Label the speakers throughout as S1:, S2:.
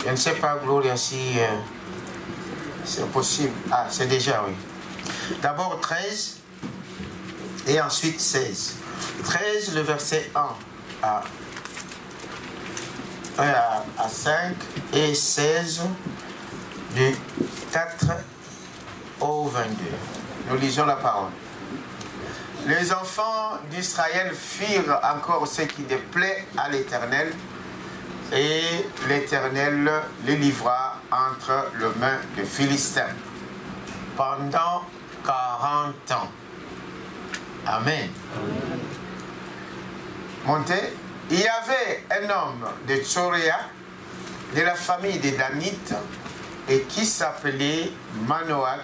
S1: Je ne sais pas, Gloria, si c'est possible. Ah, c'est déjà, oui. D'abord 13 et ensuite 16. 13, le verset 1 à 5 et 16 du 4 au 22. Nous lisons la parole. Les enfants d'Israël firent encore ce qui déplaît à l'Éternel, et l'Éternel les livra entre les mains des Philistins pendant 40 ans. Amen. Montez. Il y avait un homme de Tsoréa, de la famille des Danites, et qui s'appelait Manoach.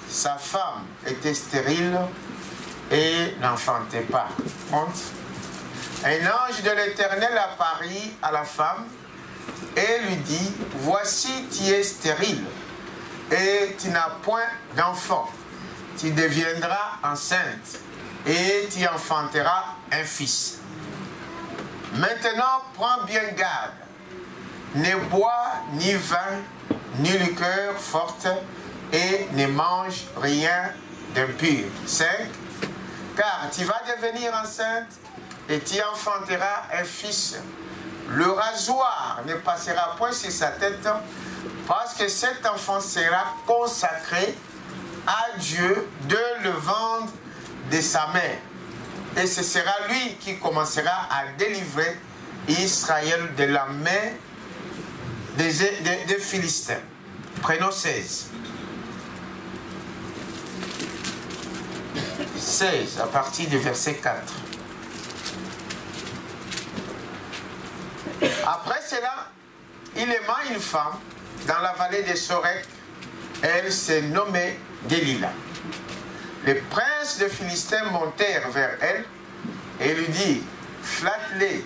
S1: Sa femme était stérile et n'enfantait pas. Monte. Un ange de l'Éternel apparut à la femme et lui dit, voici, tu es stérile et tu n'as point d'enfant. Tu deviendras enceinte et tu enfanteras un fils. Maintenant, prends bien garde. Ne bois ni vin, ni liqueur forte et ne mange rien d'impur. 5. Car tu vas devenir enceinte et tu enfanteras un fils. Le rasoir ne passera point sur sa tête, parce que cet enfant sera consacré à Dieu de le vendre de sa mère. Et ce sera lui qui commencera à délivrer Israël de la main des Philistins. Prenons 16. 16, à partir du verset 4. Après cela, il aima une femme dans la vallée de Sorek. Elle se nommait Delilah. Les princes de Philistins montèrent vers elle et lui dirent, flatte-les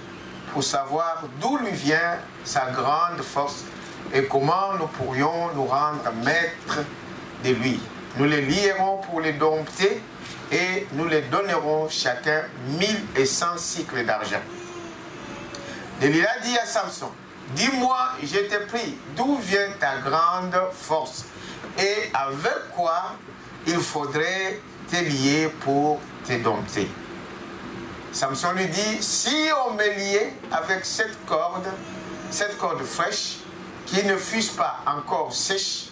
S1: pour savoir d'où lui vient sa grande force et comment nous pourrions nous rendre maîtres de lui. Nous les lierons pour les dompter et nous les donnerons chacun 1100 cycles d'argent. Delilah dit à Samson, dis-moi, je t'ai pris, d'où vient ta grande force et avec quoi il faudrait te lier pour te dompter. Samson lui dit, si on me liait avec cette corde fraîche, qui ne fût pas encore sèche,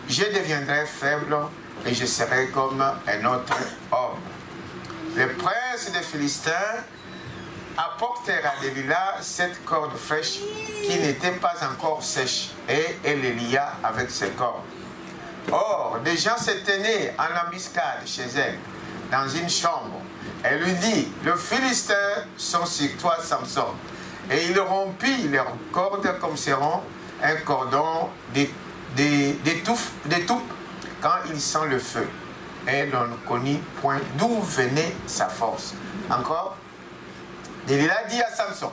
S1: je deviendrai faible et je serai comme un autre homme. Les princes des Philistins apportèrent à Delilah cette corde fraîche qui n'était pas encore sèche, et elle les lia avec ses cordes. Or, des gens se tenaient en embuscade chez elle, dans une chambre. Elle lui dit, les Philistins sont sur toi, Samson. Et il rompit leurs cordes comme seront un cordon d'étouffe quand il sent le feu. Et l'on ne connut point d'où venait sa force. Encore, Delilah dit à Samson,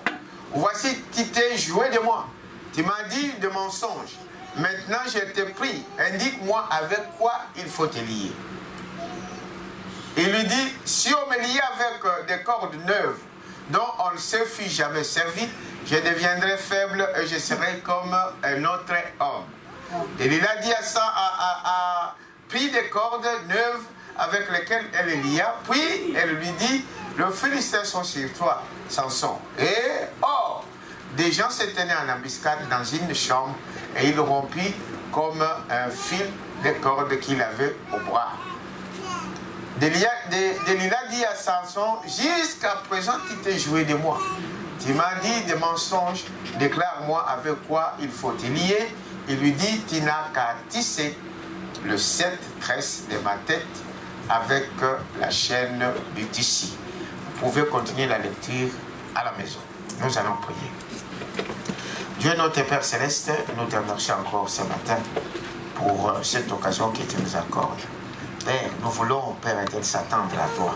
S1: voici, tu t'es joué de moi. Tu m'as dit de mensonges. Maintenant, je t'ai pris. Indique-moi avec quoi il faut te lier. Il lui dit, si on me liait avec des cordes neuves, dont on ne se fut jamais servi, je deviendrai faible et je serai comme un autre homme. Delilah dit à ça, a pris des cordes neuves avec lesquelles elle lia, puis elle lui dit, les Philistins sont sur toi, Samson. Et or, des gens se tenaient en embuscade dans une chambre et il rompit comme un fil de cordes qu'il avait au bras. Delilah dit à Samson, jusqu'à présent tu t'es joué de moi. Tu m'as dit des mensonges, déclare-moi avec quoi il faut te lier. Il lui dit, tu n'as qu'à tisser le 7 tresses de ma tête avec la chaîne du tissu. Vous pouvez continuer la lecture à la maison. Nous allons prier. Dieu notre Père Céleste, nous te remercions encore ce matin pour cette occasion que tu nous accordes. Père, nous voulons, Père éternel, s'attendre à toi.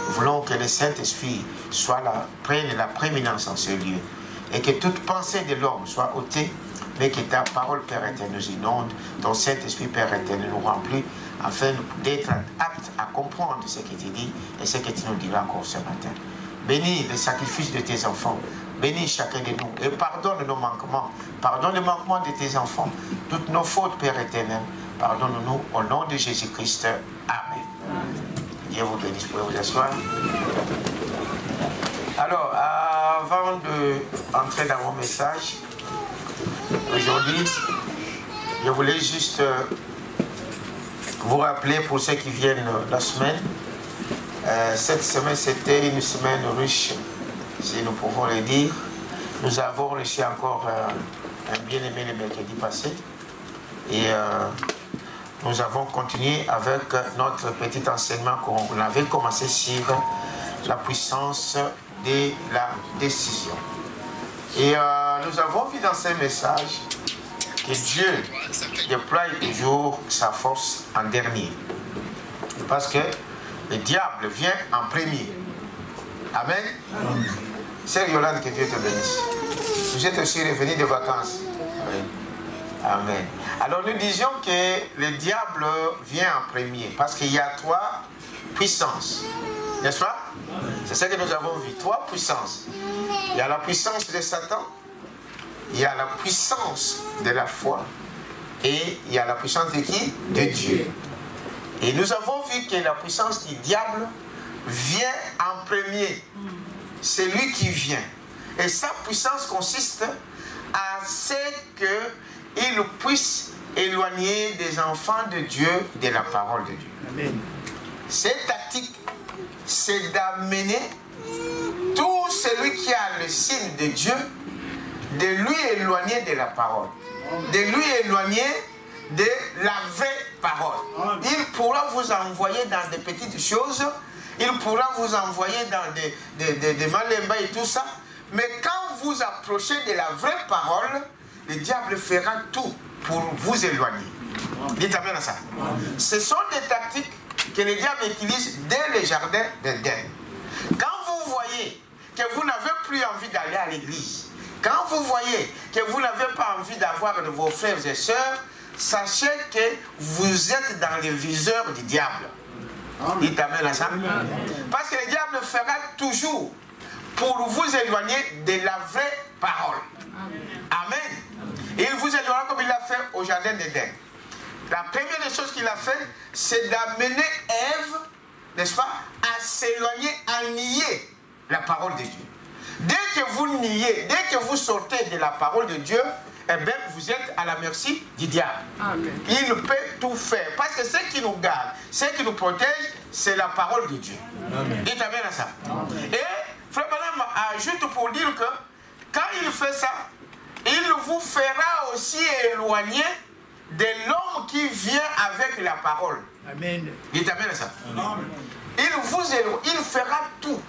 S1: Nous voulons que le Saint-Esprit soit là, prenne la prééminence en ce lieu. Et que toute pensée de l'homme soit ôtée, mais que ta parole, Père éternel, nous inonde. Ton Saint-Esprit, Père éternel, nous remplit, afin d'être apte à comprendre ce que tu dis et ce que tu nous diras encore ce matin. Bénis le sacrifice de tes enfants. Bénis chacun de nous et pardonne nos manquements. Pardonne les manquements de tes enfants. Toutes nos fautes, Père éternel. Pardonne-nous au nom de Jésus-Christ. Amen. Dieu vous bénisse. Vous pouvez vous asseoir. Alors, avant d'entrer dans mon message, aujourd'hui, je voulais juste vous rappeler pour ceux qui viennent la semaine. Cette semaine, c'était une semaine riche, si nous pouvons le dire. Nous avons reçu encore un bien-aimé le mercredi passé. Et nous avons continué avec notre petit enseignement qu'on avait commencé sur la puissance de la décision. Et nous avons vu dans ce message que Dieu déploie toujours sa force en dernier. Parce que le diable vient en premier. Amen. C'est Yolande, que Dieu te bénisse. Vous êtes aussi revenu de vacances. Oui. Amen. Alors nous disions que le diable vient en premier parce qu'il y a 3 puissances. N'est-ce pas? C'est ce que nous avons vu. 3 puissances. Il y a la puissance de Satan, il y a la puissance de la foi et il y a la puissance de qui? De Dieu. Et nous avons vu que la puissance du diable vient en premier. C'est lui qui vient. Et sa puissance consiste à ce qu'il puisse éloigner des enfants de Dieu de la parole de Dieu. Amen. Cette tactique, c'est d'amener tout celui qui a le signe de Dieu, de lui éloigner de la parole, de lui éloigner de la vraie parole. Il pourra vous envoyer dans des petites choses, il pourra vous envoyer dans des malembas et tout ça, mais quand vous approchez de la vraie parole, le diable fera tout pour vous éloigner. Dites amen à ça. Ce sont des tactiques que le diable utilise dès le jardin d'Éden. Quand vous voyez que vous n'avez plus envie d'aller à l'église, quand vous voyez que vous n'avez pas envie d'avoir de vos frères et sœurs, sachez que vous êtes dans le viseur du diable. Il t'amène à ça. Parce que le diable fera toujours pour vous éloigner de la vraie parole. Amen. Et il vous éloignera comme il l'a fait au jardin d'Éden. La première des choses qu'il a fait, c'est d'amener Ève, n'est-ce pas, à s'éloigner, à nier la parole de Dieu. Dès que vous niez, dès que vous sortez de la parole de Dieu, eh bien, vous êtes à la merci du diable. Amen. Il peut tout faire. Parce que ce qui nous garde, ce qui nous protège, c'est la parole de Dieu. Dites amen à ça. Amen. Et Frère Branham ajoute pour dire que quand il fait ça, il vous fera aussi éloigner de l'homme qui vient avec la parole. Amen. Dites amen à ça. Amen. Il fera tout.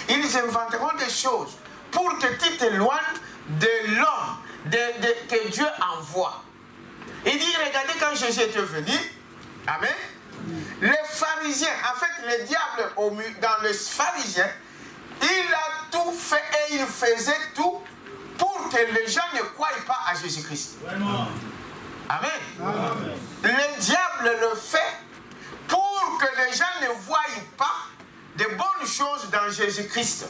S1: Ils inventeront des choses pour que tu t'éloignes de l'homme que Dieu envoie. Il dit, regardez quand Jésus était venu, amen, les pharisiens, en fait le diable dans les pharisiens, il a tout fait et il faisait tout pour que les gens ne croient pas à Jésus-Christ. Amen. Amen. Le diable le fait pour que les gens ne voient pas de bonnes choses dans Jésus-Christ.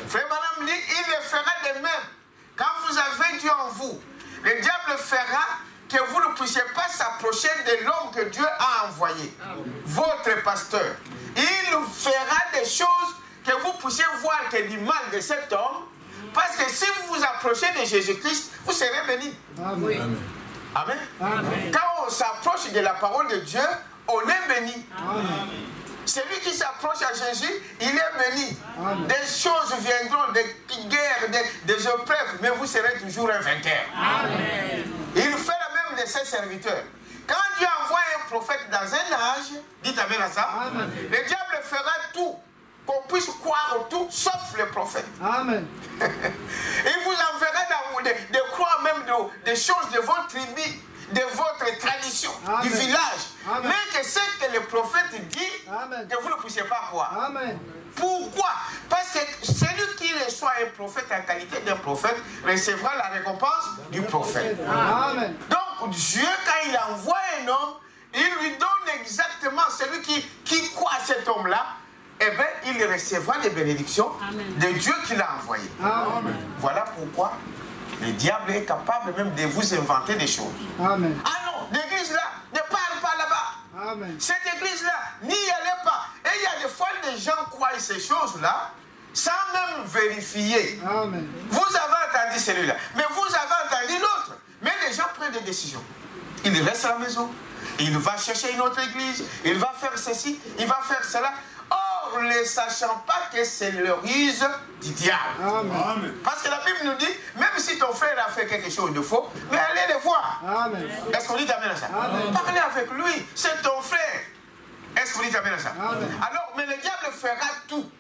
S1: Frère Branham dit, il le fera de même. Quand vous avez Dieu en vous, le diable fera que vous ne puissiez pas s'approcher de l'homme que Dieu a envoyé, votre pasteur. Il fera des choses que vous puissiez voir que du mal de cet homme, parce que si vous vous approchez de Jésus-Christ, vous serez bénis. Amen. Amen. Amen. Quand on s'approche de la parole de Dieu, on est béni. Amen. Celui qui s'approche à Jésus, il est béni. Amen. Des choses viendront, des guerres, des épreuves, mais vous serez toujours un vainqueur. Amen. Il fait la même de ses serviteurs. Quand Dieu envoie un prophète dans un âge, dites amen à ça, amen, le diable fera tout, qu'on puisse croire tout, sauf le prophète. Amen. Il vous enverra dans des croix même des choses de votre tribu, de votre tradition, amen, du village. Amen. Mais que ce que le prophète dit, amen, que vous ne puissiez pas croire. Amen. Pourquoi? Parce que celui qui reçoit un prophète en qualité d'un prophète recevra la récompense du prophète. Amen. Donc Dieu, quand il envoie un homme, il lui donne exactement celui qui croit à cet homme-là, eh bien, il recevra des bénédictions de Dieu qui l'a envoyé. Amen. Voilà pourquoi le diable est capable même de vous inventer des choses. Amen. Ah non, l'église là, ne parle pas là-bas. Amen. Cette église là, n'y allez pas. Et il y a des fois des gens croient ces choses-là sans même vérifier. Amen. Vous avez entendu celui-là, mais vous avez entendu l'autre. Mais les gens prennent des décisions. Il reste à la maison, il va chercher une autre église, il va faire ceci, il va faire cela. Or, ne sachant pas que c'est le ruse du diable. Amen. Parce que la Bible nous dit, même si ton frère a fait quelque chose de faux, mais allez le voir. Est-ce qu'on dit amen à ça? Amen. Parlez avec lui, c'est ton frère. Est-ce qu'on dit amen à ça? Amen. Alors, mais le diable fera tout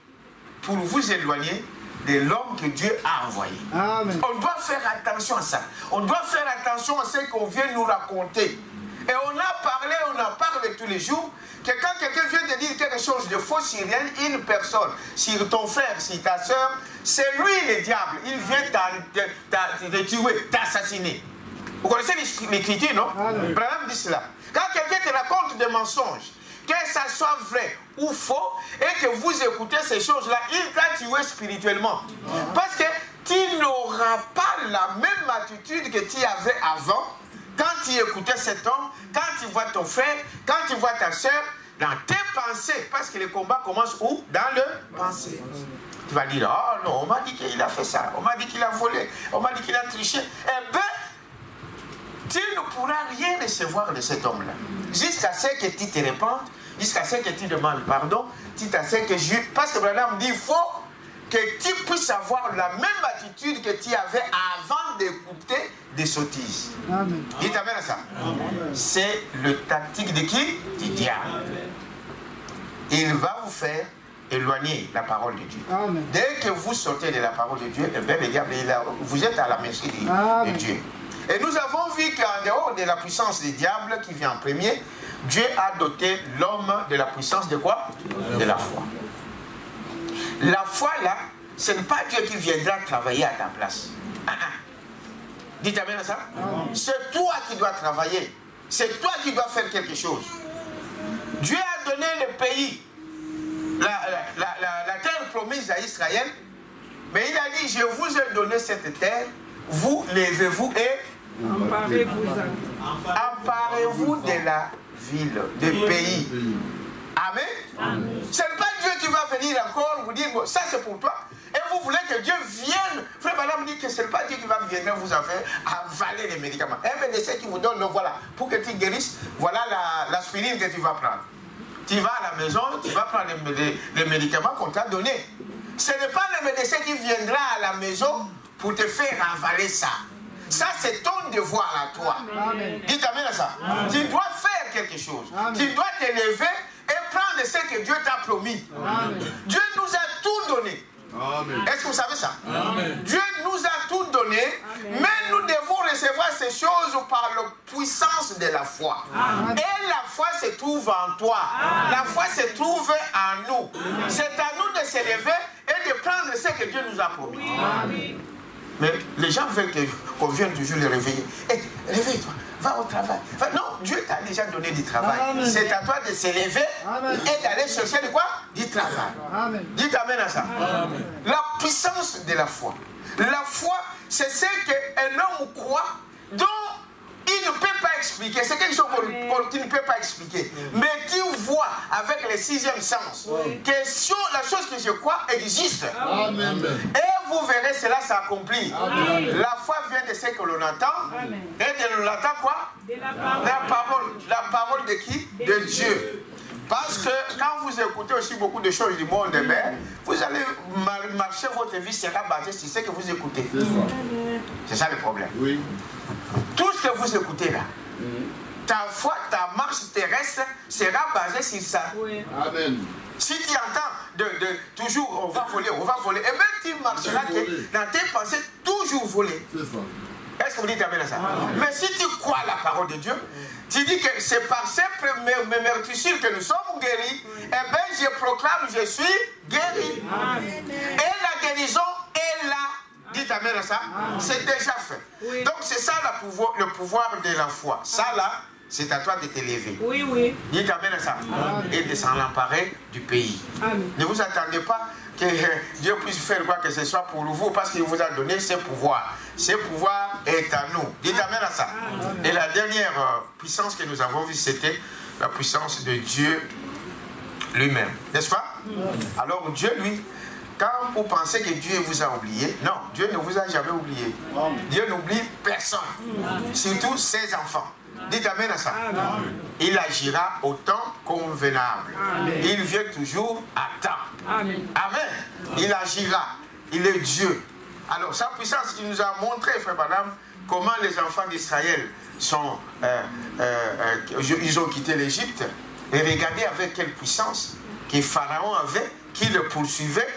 S1: pour vous éloigner de l'homme que Dieu a envoyé. Amen. On doit faire attention à ça. On doit faire attention à ce qu'on vient nous raconter. Et on en parle tous les jours, que quand quelqu'un vient te dire quelque chose de faux sur une personne, sur ton frère, sur ta soeur, c'est lui le diable. Il vient te tuer, t'assassiner. Vous connaissez l'écriture, non? Abraham dit cela. Quand quelqu'un te raconte des mensonges, que ça soit vrai ou faux, et que vous écoutez ces choses-là, il t'a tué spirituellement. Parce que tu n'auras pas la même attitude que tu avais avant, quand tu écoutais cet homme, quand tu vois ton frère, quand tu vois ta soeur, dans tes pensées, parce que le combat commence où? Dans le pensée. Tu vas dire, oh non, on m'a dit qu'il a fait ça, on m'a dit qu'il a volé, on m'a dit qu'il a triché. Eh bien, tu ne pourras rien recevoir de cet homme-là. Jusqu'à ce que tu te répandes, jusqu'à ce que tu demandes pardon, jusqu'à ce que je... Parce que Branham dit, il faut que tu puisses avoir la même attitude que tu avais avant d'écouter des sottises. Amen. Dites amen à ça. C'est le tactique de qui? Du diable. Il va vous faire éloigner la parole de Dieu. Amen. Dès que vous sortez de la parole de Dieu, le diable, vous êtes à la merci de Dieu. Et nous avons vu qu'en dehors de la puissance du diable qui vient en premier, Dieu a doté l'homme de la puissance de quoi? De la foi. La foi là, ce n'est pas Dieu qui viendra travailler à ta place. Dites amen à ça. C'est toi qui dois travailler. C'est toi qui dois faire quelque chose. Dieu a donné le pays, la terre promise à Israël, mais il a dit, je vous ai donné cette terre, vous levez-vous et emparez-vous de la ville, du pays. Amen. Ce n'est pas Dieu qui va venir encore vous dire, bon, ça c'est pour toi. Et vous voulez que Dieu vienne. Frère Madame dit que ce n'est pas Dieu qui va venir vous faire avaler les médicaments. Un médecin qui vous donne, le voilà, pour que tu guérisses, voilà l'aspirine que tu vas prendre. Tu vas à la maison, tu vas prendre les médicaments qu'on t'a donnés. Ce n'est pas le médecin qui viendra à la maison pour te faire avaler ça. Ça, c'est ton devoir à toi. Amen. Dites amen à ça. Amen. Tu dois faire quelque chose. Amen. Tu dois te lever et prendre ce que Dieu t'a promis. Amen. Dieu nous a tout donné. Est-ce que vous savez ça? Amen. Dieu nous a tout donné, amen, mais nous devons recevoir ces choses par la puissance de la foi. Amen. Et la foi se trouve en toi. Amen. La foi se trouve en nous. C'est à nous de se lever et de prendre ce que Dieu nous a promis. Amen. Mais les gens veulent qu'on vienne toujours les réveiller. Hey, réveille-toi, va au travail. Non, Dieu t'a déjà donné du travail. C'est à toi de se lever, amen, et d'aller chercher de quoi? Du travail. Amen. Dites amen à ça. Amen. La puissance de la foi. La foi, c'est ce qu'un homme croit dont il ne peut pas expliquer. C'est quelque chose qu'il ne peut pas expliquer. Mais tu vois avec le sixième sens que la chose que je crois existe. Amen. Et vous verrez cela s'accomplir. La foi vient de ce que l'on entend. Amen. Et de l'on entend quoi? De la parole de qui? De Dieu. Parce que quand vous écoutez aussi beaucoup de choses du monde, vous allez marcher, votre vie sera basée sur ce que vous écoutez. C'est ça le problème. Oui. Tout ce que vous écoutez là, ta foi, ta marche terrestre sera basée sur ça. Oui. Amen. Si tu entends toujours on va voler, et bien tu marcheras dans tes pensées toujours voler. C'est ça. Est-ce que vous dites amen à ça? Amen. Mais si tu crois la parole de Dieu, tu dis que c'est par ces meurtrissures que nous sommes guéris, et bien je proclame, je suis guéri. Amen. Et la guérison est là. Dites amen à ça. C'est déjà fait. Oui. Donc c'est ça le pouvoir de la foi. Ça là, c'est à toi de t'élever.
S2: Oui, oui.
S1: Dites amen à ça. Amen. Et de s'en emparer du pays. Amen. Ne vous attendez pas que Dieu puisse faire quoi que ce soit pour vous parce qu'il vous a donné ses pouvoirs. Ses pouvoirs est à nous. Dites amen à ça. Amen. Et la dernière puissance que nous avons vue, c'était la puissance de Dieu lui-même. N'est-ce pas? Amen. Alors Dieu, lui, quand vous pensez que Dieu vous a oublié, non, Dieu ne vous a jamais oublié. Amen. Dieu n'oublie personne, amen, surtout ses enfants. Dites amen à ça. Amen. Il agira au temps convenable. Amen. Il vient toujours à temps. Amen. Amen. Il agira. Il est Dieu. Alors, sa puissance, il nous a montré, frère Branham, comment les enfants d'Israël sont, ils ont quitté l'Égypte. Et regardez avec quelle puissance que Pharaon avait, qui le poursuivait.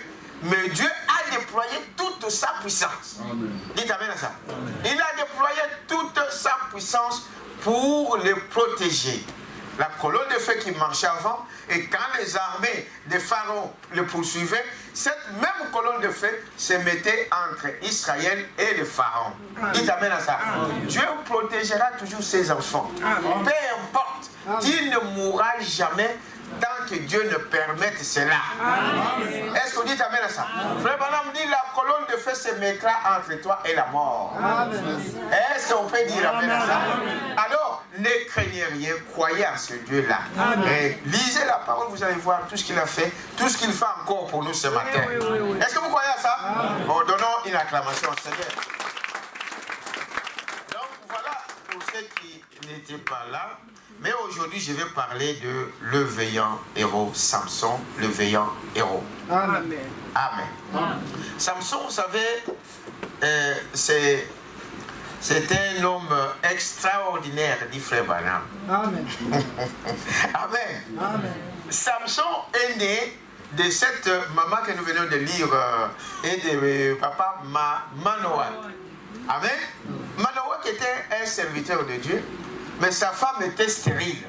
S1: Mais Dieu a déployé toute sa puissance. Amen. Dites amen à ça. Amen. Il a déployé toute sa puissance pour les protéger. La colonne de feu qui marchait avant, et quand les armées de Pharaon le poursuivaient, cette même colonne de feu se mettait entre Israël et le Pharaon. Amen. Dites amen à ça. Amen. Dieu protégera toujours ses enfants. Amen. Peu importe, il ne mourra jamais tant que Dieu ne permette cela. Est-ce que vous dites amen à ça? Frère Branham dit la colonne de feu se mettra entre toi et la mort. Est-ce qu'on peut dire amen à ça? Alors, ne craignez rien, croyez à ce Dieu-là. Et lisez la parole, vous allez voir tout ce qu'il a fait, tout ce qu'il fait encore pour nous ce matin. Est-ce que vous croyez à ça? Bon, donnons une acclamation au Seigneur. Donc voilà pour ceux qui n'étaient pas là. Mais aujourd'hui, je vais parler de le vaillant héros, Samson, le vaillant héros. Amen. Amen. Amen. Samson, vous savez, c'est un homme extraordinaire, dit frère Branham. Amen. Amen. Amen. Samson est né de cette maman que nous venons de lire et de papa Manoah. Amen. Manoah qui était un serviteur de Dieu. Mais sa femme était stérile.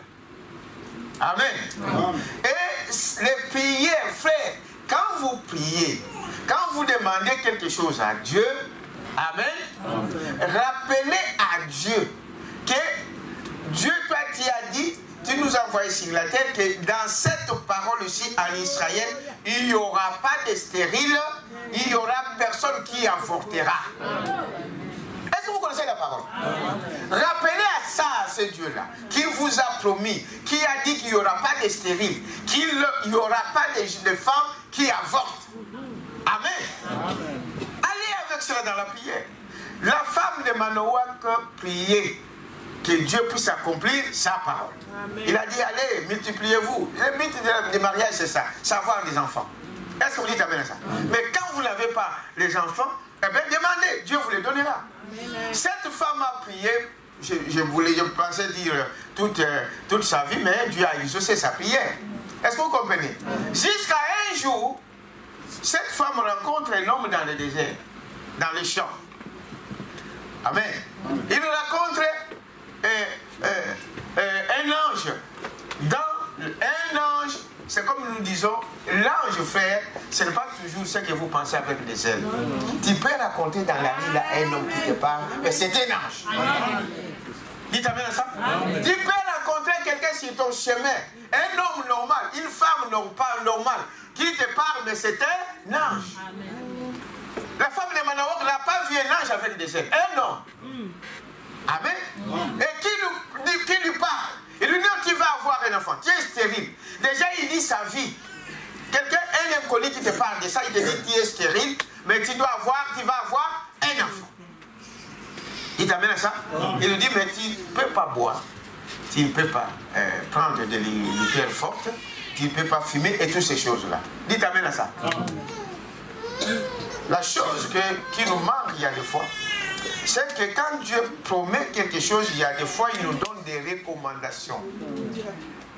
S1: Amen. Amen. Et les prières, frère, quand vous priez, quand vous demandez quelque chose à Dieu, amen, amen, rappelez à Dieu que Dieu, toi, tu as dit, tu nous as envoyé sur la terre, que dans cette parole-ci en Israël, il n'y aura pas de stérile, il n'y aura personne qui avortera. Est-ce que vous connaissez la parole? Rappelez à ça, à ce Dieu-là, qui vous a promis, qui a dit qu'il n'y aura pas de stériles, qu'il n'y aura pas de femmes qui avortent. Amen. Allez avec cela dans la prière. La femme de Manoah priait que Dieu puisse accomplir sa parole. Amen. Il a dit, allez, multipliez-vous. Le but du mariage, c'est ça, savoir des enfants. Est-ce que vous dites amen à ça? Mais quand vous n'avez pas les enfants, eh bien, demandez, Dieu vous les donnera. Amen. Cette femme a prié, je pensais dire toute sa vie, mais Dieu a exaucé sa prière. Est-ce que vous comprenez? Jusqu'à un jour, cette femme rencontre un homme dans le désert, dans les champs. Amen. Il rencontre un ange. Un ange, c'est comme nous disons, l'ange, frère, ce n'est pas toujours ce que vous pensez avec des ailes. Tu peux raconter dans la vie là un homme qui te parle, mais c'est un ange. Dites amen à ça. Amen. Tu peux rencontrer quelqu'un sur ton chemin, un homme normal, une femme normale, qui te parle, mais c'est un ange. Amen. La femme de Manoah n'a pas vu un ange avec des ailes, un homme. Amen. Et qui lui parle? Il lui dit, tu vas avoir un enfant, tu es stérile. Déjà, il dit sa vie. Quelqu'un, un inconnu qui te parle de ça, il te dit, tu es stérile, mais tu vas avoir un enfant. Il t'amène à ça. Il lui dit, mais tu ne peux pas boire, tu ne peux pas prendre de liqueurs fortes, tu ne peux pas fumer et toutes ces choses-là. Il t'amène à ça. La chose qui nous manque, il y a des fois, c'est que quand Dieu promet quelque chose, il y a des fois, il nous donne des recommandations.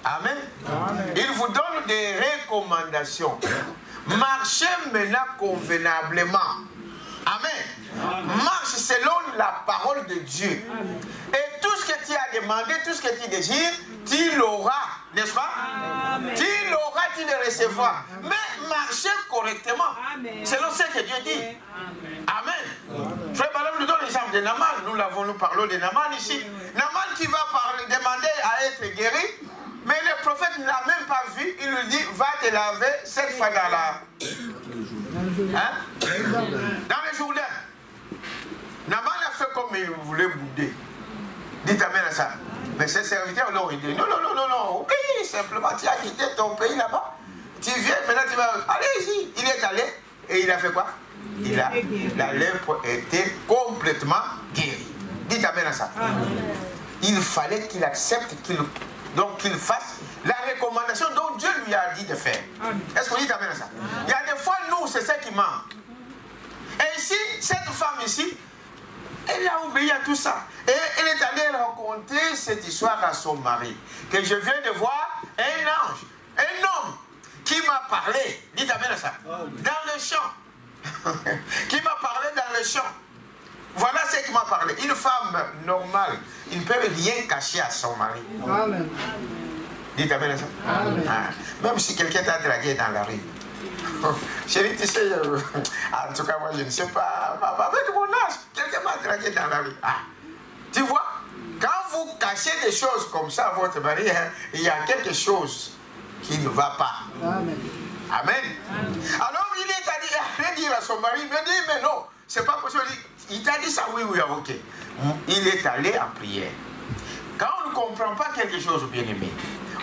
S1: Amen. Amen. Il vous donne des recommandations. Marchez maintenant convenablement. Amen. Amen. Marche selon la parole de Dieu. Amen. Et tout ce que tu as demandé, tout ce que tu désires, tu l'auras. N'est-ce pas? Amen. Tu l'auras, tu le recevras. Amen. Mais marchez correctement. Amen. Selon ce que Dieu dit. Amen. Amen. Frère Branham nous donne l'exemple. l'exemple de Naaman. Nous parlons de Naaman ici. Naaman qui va demander à être guéri, mais le prophète ne l'a même pas vu. Il lui dit, va te laver cette fois dans le Jourdain. Naaman a fait comme il voulait bouder. Dites amen à ça. Mais ses serviteurs l'ont aidé. Non, obéis simplement. Tu as quitté ton pays là-bas. Tu viens, maintenant tu vas. Allez ici. Il est allé et il a fait quoi? La lèpre était complètement guérie. Dites amen à ça. Il fallait qu'il accepte, qu'il fasse la recommandation dont Dieu lui a dit de faire. Est-ce que vous dites amen à ça? Il y a des fois, nous, c'est ça qui manque. Et ici, cette femme ici, elle a obéi à tout ça. Et elle est allée raconter cette histoire à son mari. Que je viens de voir un ange, un homme qui m'a parlé. Dites amen à ça. Dans le champ. Qui m'a parlé dans le champ. Voilà ce qui m'a parlé. Une femme normale, il ne peut rien cacher à son mari. Amen. Dites amen à ça. Amen. Même si quelqu'un t'a dragué dans la rue. Chérie, tu sais, en tout cas, moi, je ne sais pas. Avec mon âge, quelqu'un m'a dragué dans la rue. Tu vois, quand vous cachez des choses comme ça à votre mari, il y a quelque chose qui ne va pas. Amen. Amen. Alors, il est allé dire à son mari, il me dit, mais non, c'est pas possible. Il t'a dit ça, oui, ok. Il est allé en prière. Quand on ne comprend pas quelque chose, bien aimé,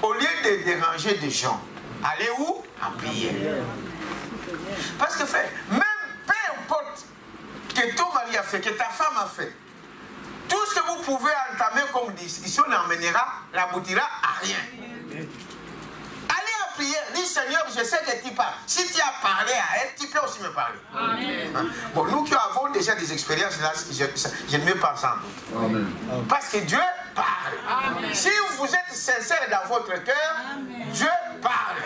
S1: au lieu de déranger des gens, allez où? En prière. Parce que frère, même peu importe que ton mari a fait, que ta femme a fait, tout ce que vous pouvez entamer comme discussion n'aboutira à rien. Allez en prière, dis Seigneur, je sais que tu parles. Si tu as parlé à elle, tu peux aussi me parler. Amen. Bon, nous qui avons déjà des expériences là, je ne mets pas sans doute. Amen. Parce que Dieu parle. Amen. Si vous êtes sincère dans votre cœur, Dieu parle.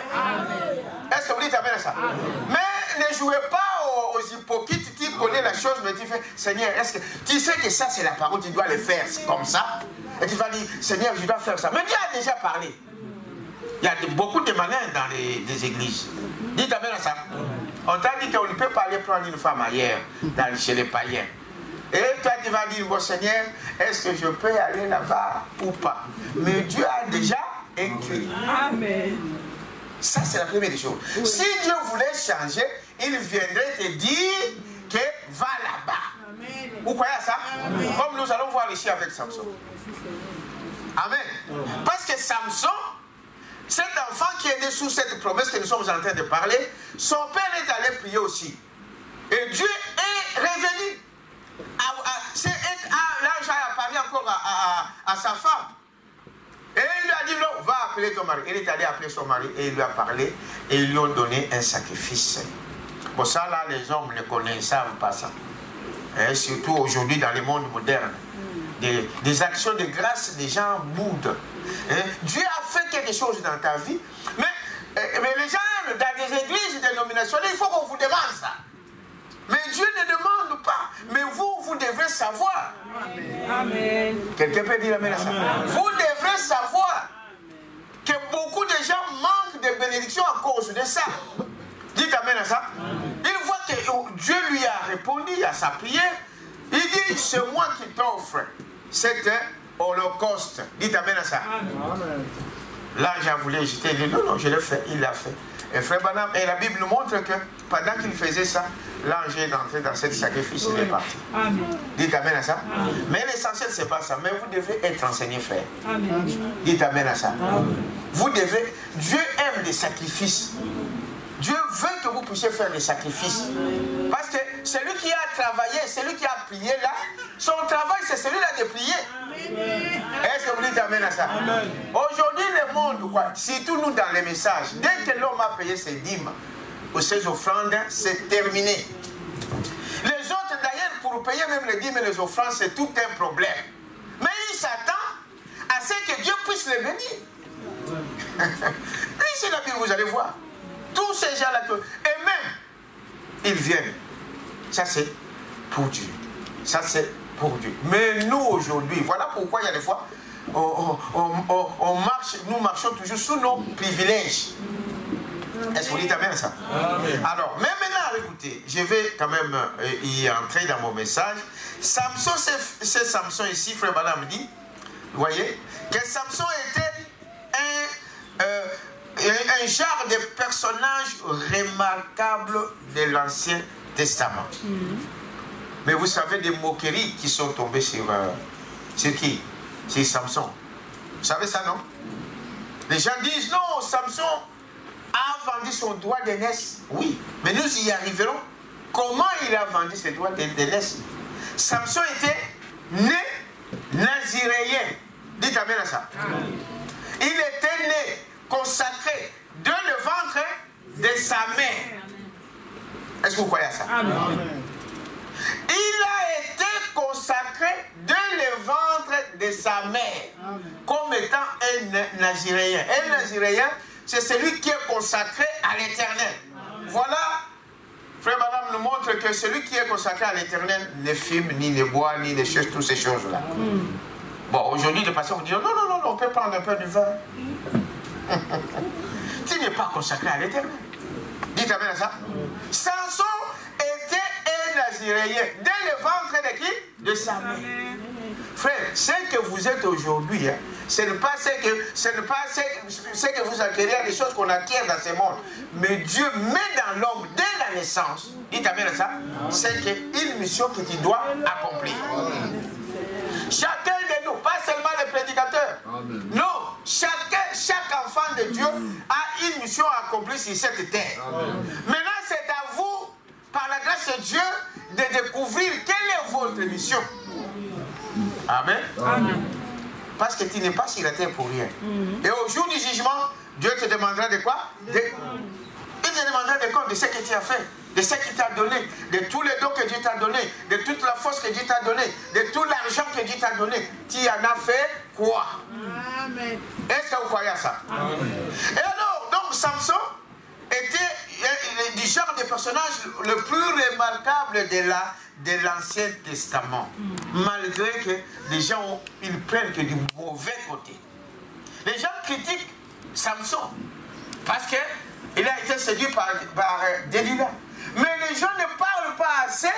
S1: Est-ce que vous dites amen à ça? Amen. Mais ne jouez pas aux hypocrites. Tu connais la chose, mais tu fais, Seigneur, est-ce que tu sais que ça c'est la parole, tu dois le faire comme ça? Et tu vas dire, Seigneur, je dois faire ça. Mais Dieu a déjà parlé. Il y a beaucoup de malins dans les églises. Dites amen à ça. On t'a dit qu'on ne peut pas aller prendre une femme ailleurs, chez les païens. Et toi, tu vas dire, bon Seigneur, est-ce que je peux aller là-bas ou pas? Mais Dieu a déjà écrit. Amen. Ça, c'est la première des choses. Oui. Si Dieu voulait changer, il viendrait te dire que va là-bas. Vous croyez à ça? Amen. Comme nous allons voir ici avec Samson. Amen. Parce que Samson, cet enfant qui est né sous cette promesse que nous sommes en train de parler, son père est allé prier aussi. Et Dieu est revenu. L'ange a apparu encore à sa femme. Et il lui a dit, non, va appeler ton mari. Il est allé appeler son mari et il lui a parlé et ils lui ont donné un sacrifice. Bon, ça là, les hommes ne connaissent pas ça. Et surtout aujourd'hui dans le monde moderne. Des actions de grâce, des gens boudent. Dieu a fait quelque chose dans ta vie, mais les gens, dans des églises dénominationnelles, il faut qu'on vous demande ça. Mais Dieu ne demande pas, mais vous devez savoir. Amen. Quelqu'un peut dire amen à ça? Amen. Vous devrez savoir que beaucoup de gens manquent de bénédictions à cause de ça. Dites amen à ça. Amen. Il voit que Dieu lui a répondu à sa prière. Il dit, c'est moi qui t'offre cet holocauste. Dites amen à ça. Amen. L'ange a voulu jeter, il dit, non, je l'ai fait, il l'a fait. Et frère Branham, et la Bible nous montre que pendant qu'il faisait ça, l'ange est entré dans ce sacrifice, il est parti. Amen. Dites amen à ça. Amen. Mais l'essentiel, ce n'est pas ça. Mais vous devez être enseigné, frère. Amen. Dites amen à ça. Amen. Vous devez, Dieu aime les sacrifices. Dieu veut que vous puissiez faire les sacrifices. Parce que celui qui a travaillé, celui qui a prié là, son travail c'est celui-là de prier. Est-ce que vous dites amen à ça? Aujourd'hui le monde, quoi, surtout nous dans les messages, dès que l'homme a payé ses dîmes ou ses offrandes, c'est terminé. Les autres d'ailleurs, pour payer même les dîmes et les offrandes, c'est tout un problème. Mais il s'attend à ce que Dieu puisse les bénir. Lisez la Bible, vous allez voir. Tous ces gens-là, et même, ils viennent. Ça, c'est pour Dieu. Ça, c'est pour Dieu. Mais nous, aujourd'hui, voilà pourquoi il y a des fois, on marche, nous marchons toujours sous nos privilèges. Est-ce que vous dites amen à ça? Amen. Alors, même maintenant, Alors écoutez, je vais quand même y entrer dans mon message. Samson, c'est Samson ici, frère Madame dit, vous voyez, que Samson était un genre de personnage remarquable de l'Ancien Testament. Mais vous savez des moqueries qui sont tombées sur qui? Sur Samson. Vous savez ça, non? Les gens disent, non, Samson a vendu son doigt d'aînesse. Oui, mais nous y arriverons. Comment il a vendu ses doigts d'aînesse? Samson était né naziréen. Dites amen à ça. Amen. Il était né consacré de le ventre de sa mère. Est-ce que vous croyez à ça? Amen. Il a été consacré de le ventre de sa mère. Amen. Comme étant un naziréen. Un naziréen, c'est celui qui est consacré à l'Éternel. Voilà, frère madame nous montre que celui qui est consacré à l'Éternel ne fume, ni ne boit, ni ne cherche toutes ces choses-là. Bon, aujourd'hui, les pasteurs vous disent, non, non, non, on peut prendre un peu de vin. Tu n'es pas consacré à l'Éternel. Dites amen à ça. Samson était un naziréen. Dès le ventre de qui? De sa mère. Frère, ce que vous êtes aujourd'hui, hein, ce n'est pas ce que vous acquérez, les choses qu'on acquiert dans ce monde. Mais Dieu met dans l'homme, dès la naissance, dites amen à ça, c'est une mission que tu dois accomplir. Chacun de nous, pas seulement les prédicateurs. Amen. Non, chaque enfant de Dieu a une mission à accomplir sur cette terre. Amen. Maintenant, c'est à vous, par la grâce de Dieu, de découvrir quelle est votre mission. Amen. Amen. Parce que tu n'es pas sur la terre pour rien. Et au jour du jugement, Dieu te demandera de quoi? Il te demandera de compte de ce que tu as fait, de ce qu'il t'a donné, de tous les dons que Dieu t'a donné, de toute la force que Dieu t'a donné, de tout l'argent que Dieu t'a donné. Tu en as fait quoi? Amen. Est-ce que vous croyez à ça? Amen. Et alors, donc Samson était du genre de personnage le plus remarquable de l'Ancien Testament. Malgré que les gens ils prennent que du mauvais côté. Les gens critiquent Samson parce qu'il a été séduit par Delilah. Mais les gens ne parlent pas assez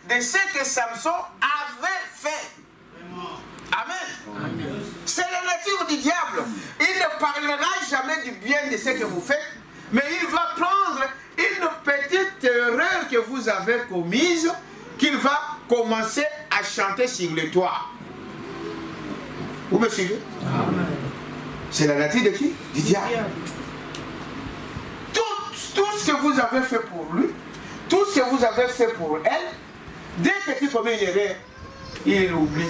S1: de ce que Samson avait fait. Amen. Amen. C'est la nature du diable. Il ne parlera jamais du bien de ce que vous faites, mais il va prendre une petite erreur que vous avez commise, qu'il va commencer à chanter sur le toit. Vous me suivez? C'est la nature de qui? Du diable. Tout ce que vous avez fait pour lui, tout ce que vous avez fait pour elle, dès que tu commets une erreur, il oublie.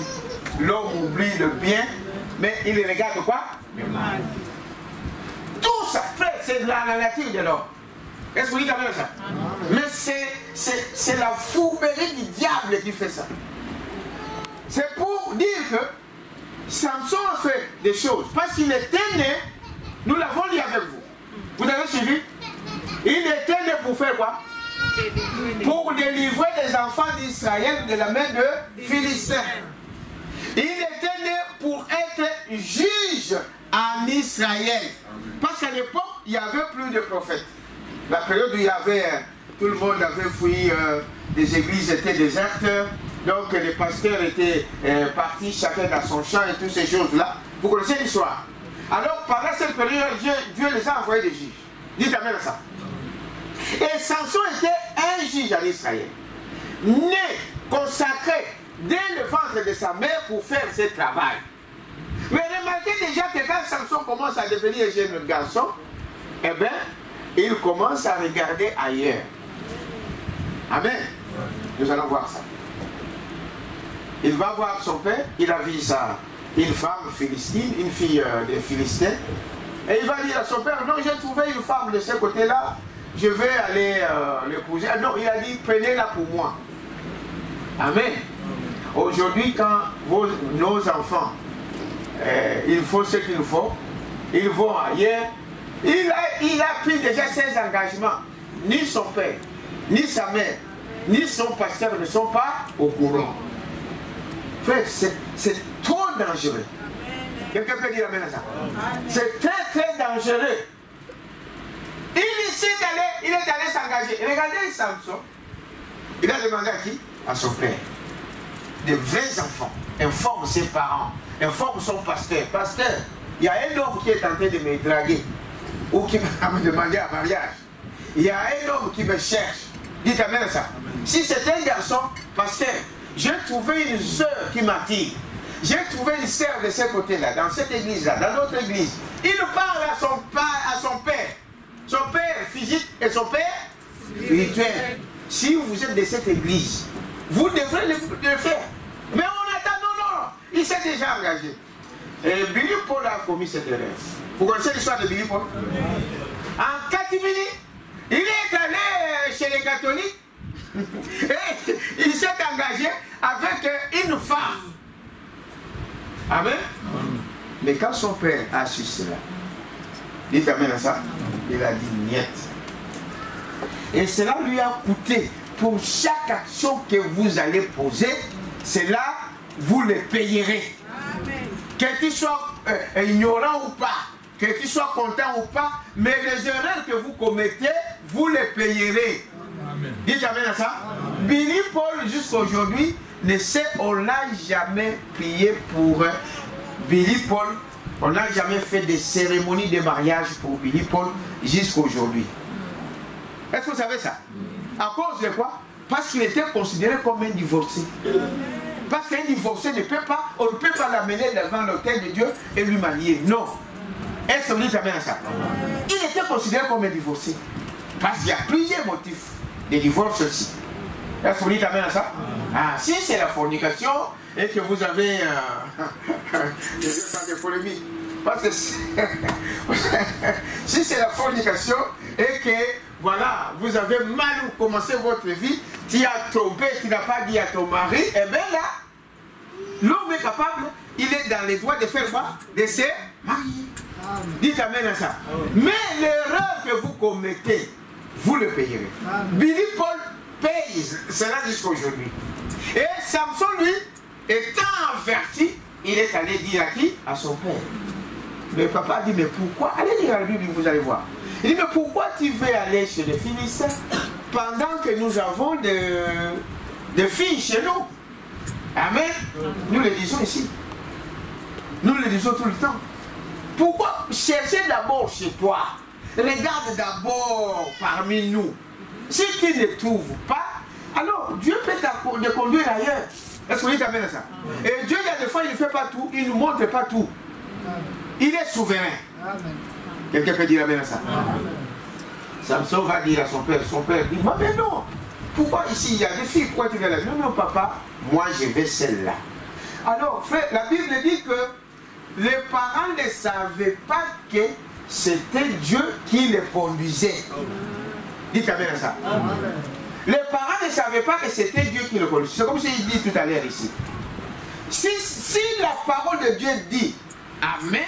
S1: L'homme oublie le bien, mais il regarde quoi? Le mal. Tout ça, frère, c'est la nature de l'homme. Est-ce que vous dites avec ça? Mais c'est la fourberie du diable qui fait ça. C'est pour dire que Samson a fait des choses. Parce qu'il était né, nous l'avons dit avec vous. Vous avez suivi? Il était né pour faire quoi? Pour délivrer les enfants d'Israël de la main de Philistins. Il était né pour être juge en Israël. Parce qu'à l'époque, il n'y avait plus de prophètes. La période où il y avait, tout le monde avait fui, les églises étaient désertes, donc les pasteurs étaient partis chacun dans son champ et toutes ces choses-là. Vous connaissez l'histoire. Alors, pendant cette période, Dieu les a envoyés des juges. Dites amen à ça. Et Samson était un juge en Israël, né, consacré dès le ventre de sa mère pour faire ce travail. Mais remarquez déjà que quand Samson commence à devenir un jeune garçon, eh bien, il commence à regarder ailleurs. Amen. Nous allons voir ça. Il va voir son père, il a vu une femme philistine, une fille des Philistins, et il va dire à son père, non, j'ai trouvé une femme de ce côté-là, je vais aller l'épouser. Non, il a dit, prenez-la pour moi. Amen. Aujourd'hui, quand nos enfants, il faut ce qu'il faut, ils vont ailleurs, il a pris déjà ses engagements. Ni son père, ni sa mère, ni son pasteur ne sont pas au courant. Frère, c'est trop dangereux. Quelqu'un peut dire amen à ça? C'est très très dangereux. Il essaie allé s'engager. Regardez Samson. Il a demandé à qui? À son père. Des vrais enfants. Informe ses parents. Informe son pasteur. Pasteur, il y a un homme qui est en train de me draguer. Ou qui m'a demandé un mariage. Il y a un homme qui me cherche. Dites amen à ça. Si c'est un garçon, pasteur, j'ai trouvé une soeur qui m'attire. J'ai trouvé une sœur de ce côté-là, dans cette église-là, dans notre église. Il parle à son père. Son père physique et son père spirituel. Si vous êtes de cette église, vous devrez le faire. Mais on attend, non. Il s'est déjà engagé. Et Billy Paul a commis cette erreur. Vous connaissez l'histoire de Billy Paul? En catimini, il est allé chez les catholiques et il s'est engagé avec une femme. Amen. Mais quand son père a su cela, dites amen à ça, il a dit niet. Et cela lui a coûté, pour chaque action que vous allez poser, cela vous le payerez. Amen. Que tu sois ignorant ou pas, que tu sois content ou pas, mais les erreurs que vous commettez, vous les payerez. Amen. Dites amen à ça. Amen. Billy Paul, jusqu'à aujourd'hui, on n'a jamais prié pour Billy Paul. On n'a jamais fait de cérémonie de mariage pour Billy Paul jusqu'à aujourd'hui. Est-ce que vous savez ça? À cause de quoi? Parce qu'il était considéré comme un divorcé. Parce qu'un divorcé ne peut pas, on ne peut pas l'amener devant l'autel de Dieu et lui marier. Non. Est-ce que vous dites amen à ça? Il était considéré comme un divorcé. Parce qu'il y a plusieurs motifs de divorce aussi. Est-ce que vous dites amen à ça? Ah, si c'est la fornication et que vous avez... je ne vais pas de polémique. Parce que si c'est la fornication et que, voilà, vous avez mal commencé votre vie, tu as trompé, tu n'as pas dit à ton mari, et bien là, l'homme est capable, il est dans les droits de faire quoi? De se marier. Dites amen à ça. Mais l'erreur que vous commettez, vous le payerez. Billy Paul paye cela jusqu'à aujourd'hui. Et Samson, lui, étant averti, il est allé dire à qui? À son père. Le papa dit, mais pourquoi? Allez lire la Bible, vous allez voir. Il dit, mais pourquoi tu veux aller chez les Philistins pendant que nous avons des filles chez nous? Amen. Nous le disons ici. Nous le disons tout le temps. Pourquoi chercher d'abord chez toi? Regarde d'abord parmi nous. Si tu ne trouves pas, alors Dieu peut te conduire ailleurs. Est-ce que vous t'amène à ça? Et Dieu, il y a des fois, il ne fait pas tout, il ne nous montre pas tout. Il est souverain. Quelqu'un peut dire amen à ça? Samson va dire à son père dit, mais non, pourquoi ici il y a des filles, pourquoi tu viens là? Non, papa, moi je vais celle-là. Alors, frère, la Bible dit que les parents ne savaient pas que c'était Dieu qui les conduisait. Dites amen à ça. Les parents ne savaient pas que c'était Dieu qui le conduisait. C'est comme il dit tout à l'heure ici. Si la parole de Dieu dit amen,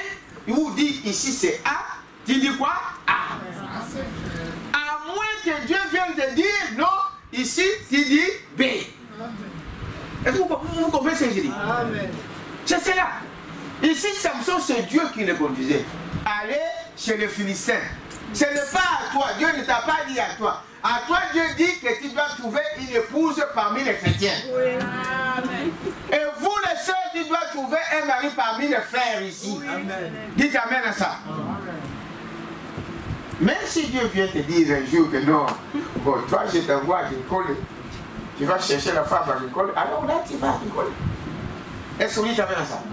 S1: ou dit ici c'est A, tu dis quoi? A. À moins que Dieu vienne te dire non, ici tu dis B. Est-ce que vous comprenez ce que je dis? C'est cela. Ici, Samson, c'est Dieu qui le conduisait. Allez chez les Philistins. Ce n'est pas à toi. Dieu ne t'a pas dit à toi. À toi, Dieu dit que tu dois trouver une épouse parmi les chrétiens. Oui. Et vous, les sœurs, tu dois trouver un mari parmi les frères ici. Oui. Dites amen à ça. Amen. Même si Dieu vient te dire un jour que non, bon, toi, je t'envoie à l'école, tu vas chercher la femme à l'école, alors là, tu vas à l'école. Est-ce que vous dites amen à ça?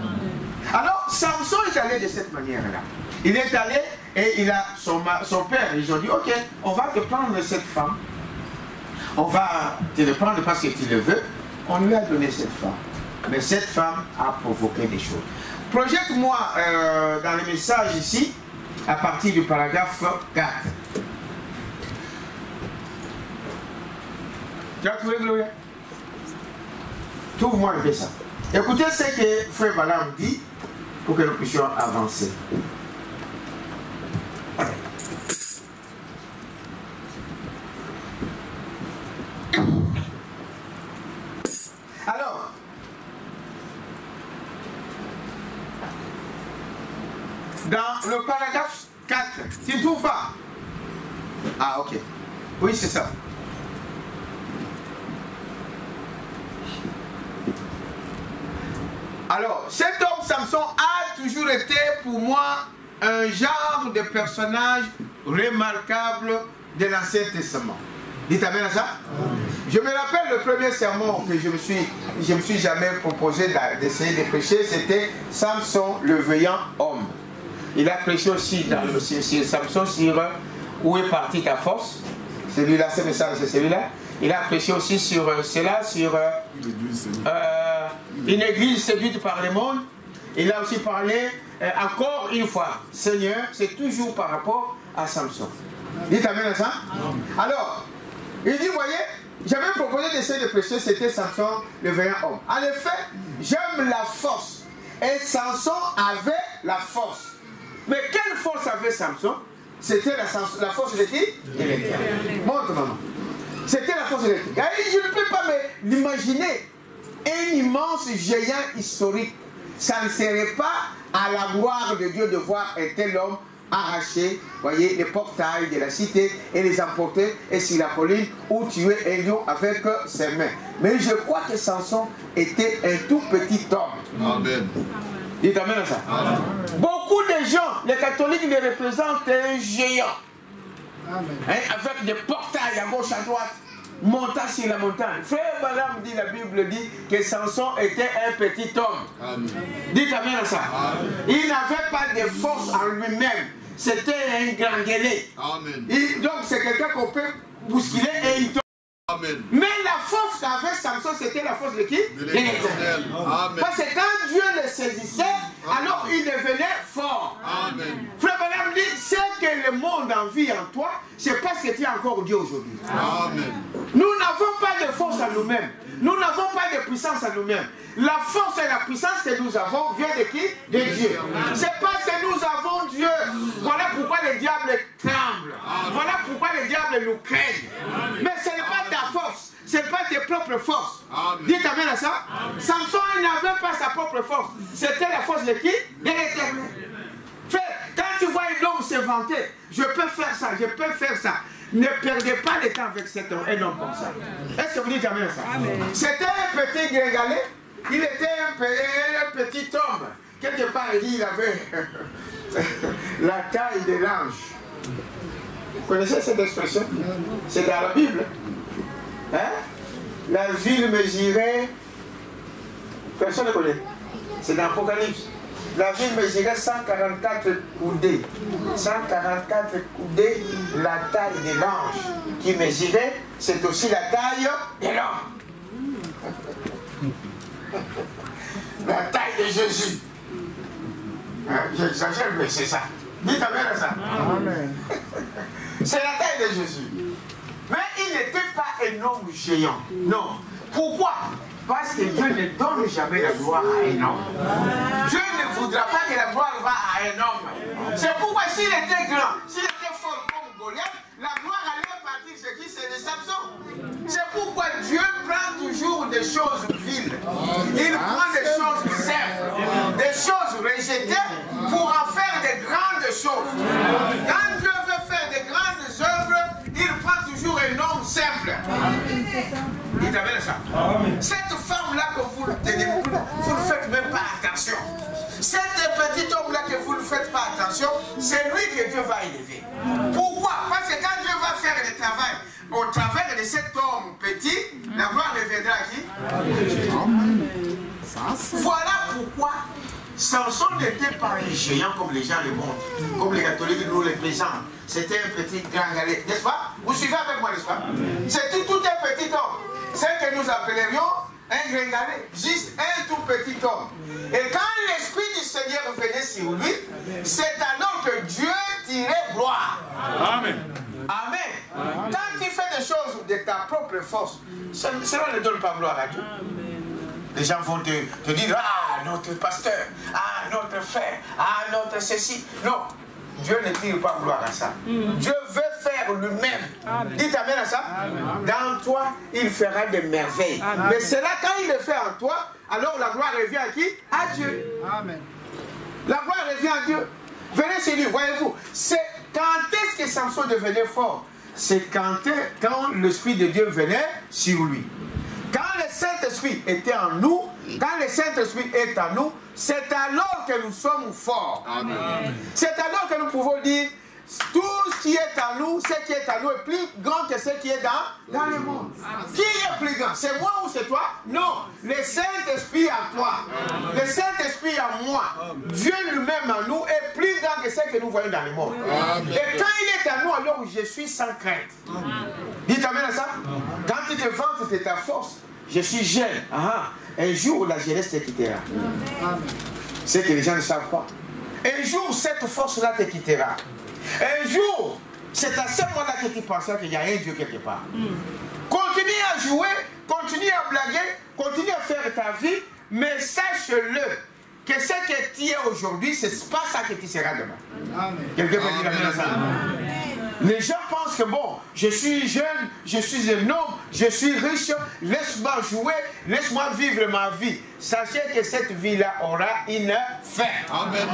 S1: Alors, Samson est allé de cette manière-là. Il est allé et il a son père. Ils ont dit, ok, on va te prendre cette femme. On va te le prendre parce que tu le veux. On lui a donné cette femme. Mais cette femme a provoqué des choses. Projette-moi dans le message ici, à partir du paragraphe 4. Tu as trouvé, Gloria? Trouve-moi un peu ça. Écoutez ce que Frère Balaam dit pour que nous puissions avancer. Alors, dans le paragraphe 4, tu ne trouves pas? Ah, ok. Oui, c'est ça. Alors, cet homme Samson a toujours été pour moi un genre de personnage remarquable de l'Ancien Testament. Dites amen à ça. Je me rappelle le premier sermon que je me suis jamais proposé d'essayer de prêcher, c'était Samson le vaillant homme. Il a prêché aussi dans Samson sur où est partie ta force. Celui-là, ce message, c'est celui-là. Il a prêché aussi sur cela, sur une église séduite par le monde. Il a aussi parlé, encore une fois, Seigneur, c'est toujours par rapport à Samson. Dites amen à ça. Alors, il dit, voyez, j'avais proposé d'essayer de prêcher, c'était Samson, le vaillant homme. En effet, j'aime la force. Et Samson avait la force. Mais quelle force avait Samson? C'était la force de qui? De l'Éternel. Montre, maman. C'était la force de l'Éternel. Je ne peux pas m'imaginer un immense géant historique. Ça ne serait pas à la gloire de Dieu de voir un tel homme arracher, voyez, les portails de la cité et les emporter et sur la colline où tuer un lion avec ses mains. Mais je crois que Samson était un tout petit homme.
S2: Amen.
S1: Dites amen à ça. Amen. Beaucoup de gens, les catholiques, les représentent un géant. Hein, avec des portails à gauche, à droite, montant sur la montagne. Frère Balaam dit, la Bible dit que Samson était un petit homme. Amen. Dites amen à ça. Amen. Il n'avait pas de force en lui-même. C'était un granguelé. Donc c'est quelqu'un qu'on peut bousculer et il tombe. Amen. Mais la force qu'avait Samson, c'était la force de qui? De l'Éternel. Parce que quand Dieu le saisissait, alors il devenait fort. Amen. Frère Balaam dit, c'est que le monde en vit en toi, c'est parce que tu es encore Dieu aujourd'hui. Amen. Nous n'avons pas de force en nous-mêmes. Nous n'avons pas de puissance en nous-mêmes. La force et la puissance que nous avons vient de qui? De Dieu. C'est parce que nous avons Dieu. Voilà pourquoi le diable tremble. Voilà pourquoi le diable nous craigne. Mais ce n'est pas ta force. Ce n'est pas tes propres forces. Dites amen à ça. Samson n'avait pas sa propre force. C'était la force de qui? De l'Éternel. Quand tu vois un homme se vanter, je peux faire ça, je peux faire ça. Ne perdez pas le temps avec cet homme, un homme comme ça. Est-ce que vous dites amen à ça? C'était un petit gringalet. Il était un petit homme. Quelque part, il avait la taille de l'ange. Vous connaissez cette expression? C'est dans la Bible. Hein? La ville mesurait... Personne ne connaît. C'est dans l'Apocalypse. La ville mesurait 144 coudées. 144 coudées, la taille de l'ange qui mesurait, c'est aussi la taille de l'homme. La taille de Jésus. Hein, j'exagère, mais c'est ça. Dites amen à ça. Amen. C'est la taille de Jésus. Mais il n'était pas un homme géant. Non. Pourquoi? Parce que Dieu ne donne jamais la gloire à un homme. Dieu ne voudra pas que la gloire va à un homme. C'est pourquoi s'il était grand, s'il était fort comme Goliath, la gloire allait partir de qui? C'est de Samson. C'est pourquoi Dieu prend toujours des choses viles. Il prend des choses simples, des choses rejetées pour en faire de grandes choses. Quand Dieu veut faire de grandes œuvres, il prend toujours un homme simple. Dites amen à ça. Cette femme-là que vous tenez, vous ne faites même pas attention. Cet petit homme-là que vous ne faites pas attention, c'est lui que Dieu va élever. Pourquoi? Parce que quand Dieu va faire le travail au travers de cet homme petit, la gloire reviendra à qui? Voilà pourquoi Samson n'était pas un géant comme les gens le montrent, comme les catholiques nous le présentent. C'était un petit gringalet, n'est-ce pas? Vous suivez avec moi, n'est-ce pas? C'était tout un petit homme. C'est que nous appellerions un gringalet, juste un tout petit homme. Et quand l'Esprit du Seigneur venait sur lui, c'est alors que Dieu tirait gloire. Amen. Amen. Quand tu fais des choses de ta propre force, cela ne donne pas gloire à Dieu. Les gens vont te dire, ah, notre pasteur, ah, notre frère, ah, notre ceci. Non, Dieu ne tire pas gloire à ça. Dieu veut faire lui-même. Dites amen à ça. Amen. Dans toi, il fera des merveilles. Amen. Mais c'est là, quand il le fait en toi, alors la gloire revient à qui? À Dieu. Amen. La gloire revient à Dieu. Venez chez lui, voyez-vous. Quand est-ce que Samson devenait fort? c'est quand l'Esprit de Dieu venait sur lui. Quand le Saint-Esprit était en nous, quand le Saint-Esprit est en nous, c'est alors que nous sommes forts. C'est alors que nous pouvons dire, tout ce qui est en nous, ce qui est en nous est plus grand que ce qui est dans le monde. Qui est plus grand? C'est moi ou c'est toi? Non, le Saint-Esprit en toi, le Saint-Esprit en moi, Dieu lui-même en nous est plus grand que ce que nous voyons dans le monde. Et quand il est en nous, alors je suis sans crainte. Dites amen à ça. Quand tu te vantes de ta force, je suis jeune. Un jour, la jeunesse te quittera. C'est que les gens ne savent pas. Un jour, cette force-là te quittera. Un jour, c'est à ce moment-là que tu penseras qu'il y a un Dieu quelque part. Continue à jouer, continue à blaguer, continue à faire ta vie, mais sache-le que ce que tu es aujourd'hui, ce n'est pas ça que tu seras demain. Quelqu'un peut dire amen à ça? Les gens pensent que bon, je suis jeune, je suis un homme, je suis riche, laisse-moi jouer, laisse-moi vivre ma vie. Sachez que cette vie-là aura une fin. Amen.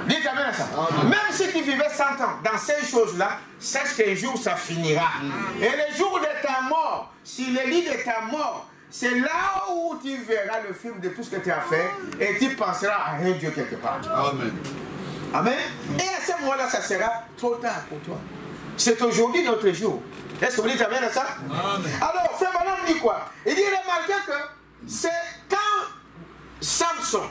S1: Dites amen à ça. Même si tu vivais 100 ans dans ces choses-là, sache qu'un jour ça finira. Et le jour de ta mort, si le lit de ta mort, c'est là où tu verras le film de tout ce que tu as fait et tu penseras à un Dieu quelque part. Amen. Amen. Et à ce moment-là, ça sera trop tard pour toi. C'est aujourd'hui notre jour. Est-ce que vous dites amen à ça? Amen. Alors, Frère Branham dit quoi? Il dit, remarquez que c'est quand Samson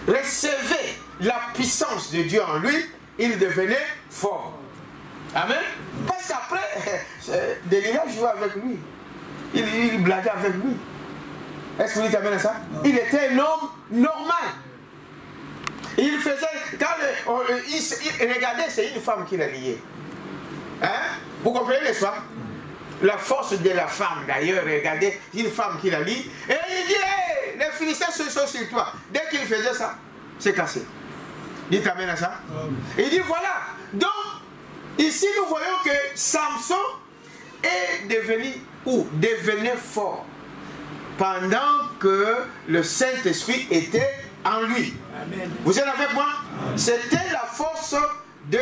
S1: recevait la puissance de Dieu en lui, il devenait fort. Amen. Parce qu'après, Delilah jouait avec lui. Il blaguait avec lui. Est-ce que vous dites amen à ça? Il était un homme normal. Il faisait, quand il regardait, c'est une femme qui l'a lié. Hein? Vous comprenez l'histoire? La force de la femme, d'ailleurs, regardez, une femme qui la lie. Et il dit, hey, les Philistins se sont sur toi. Dès qu'il faisait ça, c'est cassé. Dites amen à ça. Il dit, voilà. Donc, ici, nous voyons que Samson est devenu, ou devenait fort, pendant que le Saint-Esprit était en lui. Amen. Vous êtes avec moi? C'était la force de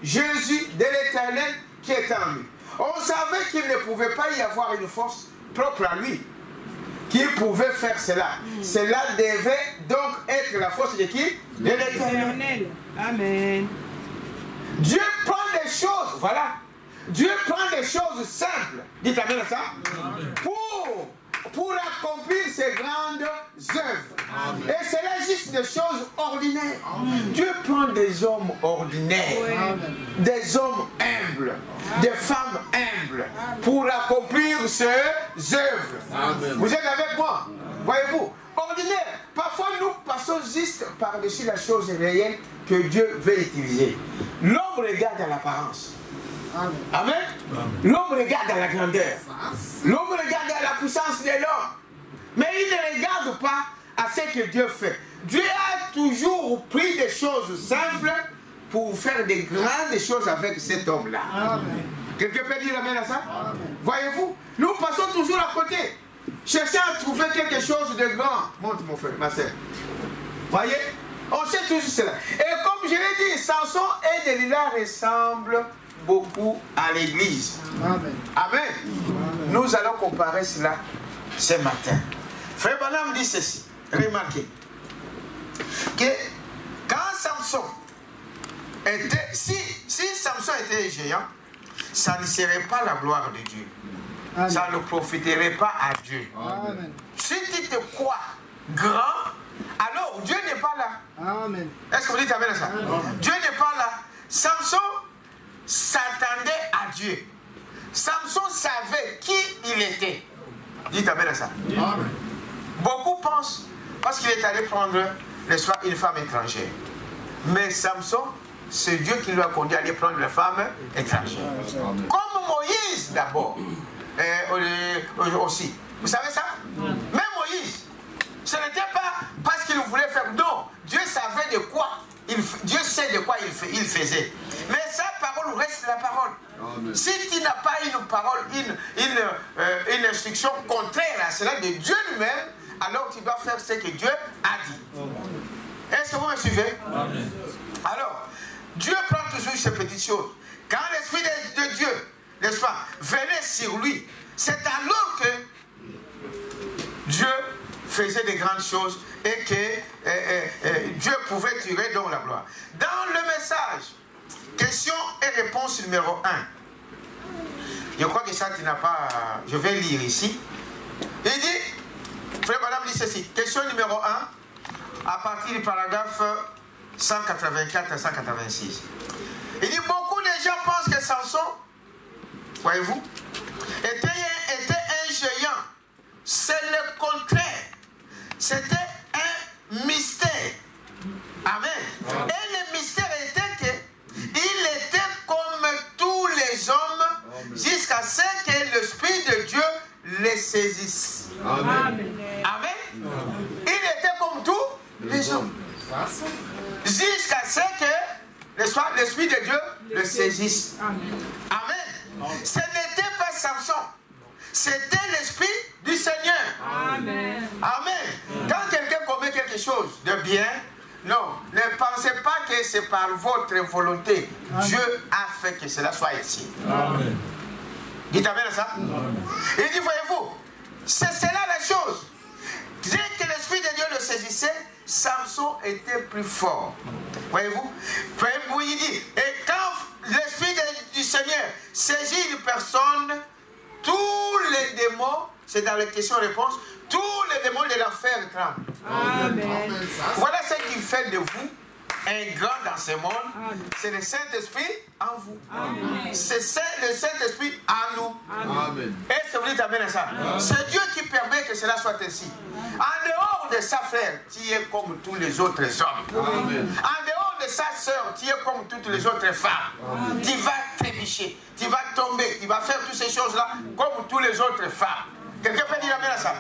S1: Jésus, de l'Éternel qui était en lui. On savait qu'il ne pouvait pas y avoir une force propre à lui qui pouvait faire cela. Cela devait donc être la force de qui? De l'Éternel. Amen. Dieu prend des choses, voilà. Dieu prend des choses simples. Dites amen à ça. Amen. Pour accomplir ces grandes œuvres. Amen. Et c'est là juste des choses ordinaires. Amen. Dieu prend des hommes ordinaires, oui. Des hommes humbles, amen. Des femmes humbles, amen. Pour accomplir ces œuvres. Amen. Vous êtes avec moi? Voyez-vous, ordinaire. Parfois nous passons juste par-dessus la chose réelle que Dieu veut utiliser. L'homme regarde à l'apparence. Amen. Amen. L'homme regarde à la grandeur. L'homme regarde à la puissance de l'homme. Mais il ne regarde pas à ce que Dieu fait. Dieu a toujours pris des choses simples pour faire des grandes choses avec cet homme-là. Quelqu'un peut dire amen à ça? Voyez-vous, nous passons toujours à côté. Cherchons à trouver quelque chose de grand. Monte mon frère, ma soeur. Voyez? On sait toujours cela. Et comme je l'ai dit, Samson et Delilah ressemblent beaucoup à l'église. Amen. Amen. Amen. Nous allons comparer cela ce matin. Frère Branham dit ceci. Remarquez que quand Samson était, si Samson était géant, ça ne serait pas la gloire de Dieu. Amen. Ça ne profiterait pas à Dieu. Amen. Si tu te crois grand, alors Dieu n'est pas là. Amen. Est-ce que vous dites amen à ça? Amen. Dieu n'est pas là. Samson s'attendait à Dieu. Samson savait qui il était. Dites amen à ça. Amen. Beaucoup pensent parce qu'il est allé prendre le soir une femme étrangère. Mais Samson, c'est Dieu qui lui a conduit à aller prendre une femme étrangère. Amen. Comme Moïse d'abord. Aussi. Vous savez ça? Même Moïse, ce n'était pas parce qu'il voulait faire. Non, Dieu savait de quoi. Dieu sait de quoi il faisait. Mais sa parole reste la parole. Amen. Si tu n'as pas une parole, une instruction contraire à cela de Dieu lui-même, alors tu dois faire ce que Dieu a dit. Est-ce que vous me suivez? Amen. Alors, Dieu prend toujours ces petites choses. quand l'Esprit de Dieu, n'est-ce pas, venait sur lui, c'est alors que Dieu faisait de grandes choses et que Dieu pouvait tirer donc la gloire. Dans le message, question et réponse numéro 1. Je crois que ça, tu n'as pas... Je vais lire ici. Il dit, frère madame dit ceci, question numéro 1, à partir du paragraphe 184 à 186. Il dit, beaucoup de gens pensent que Samson, voyez-vous, était un géant. C'est le contraire. C'était un mystère. Amen. Et le mystère était qu'il était comme tous les hommes jusqu'à ce que l'Esprit de Dieu les saisisse. Amen. Amen. Il était comme tous les hommes. Jusqu'à ce que l'Esprit de Dieu le saisisse. Amen. Ce n'était pas Samson. C'était l'Esprit du Seigneur. Amen. Amen. Quand quelqu'un commet quelque chose de bien, non, ne pensez pas que c'est par votre volonté. Amen. Dieu a fait que cela soit ici. Amen. Dites Amen à ça. Amen. Il dit, voyez-vous, c'est cela la chose. Dès que l'Esprit de Dieu le saisissait, Samson était plus fort. Voyez-vous, il dit, et quand l'Esprit du Seigneur saisit une personne, tous les démons, c'est dans les questions-réponses, tous les démons de l'enfer tremblent. Amen. Voilà ce qui fait de vous un grand dans ce monde. C'est le Saint-Esprit en vous. C'est le Saint-Esprit en nous. Est-ce que vous dites Amen à ça? C'est Dieu qui permet que cela soit ainsi. En dehors de sa frère, tu es comme tous les autres hommes. Amen. En dehors de sa soeur, tu es comme toutes les autres femmes. Amen. Tu vas trébucher, tu vas tomber, tu vas faire toutes ces choses-là comme toutes les autres femmes. Quelqu'un peut dire Amen à ça?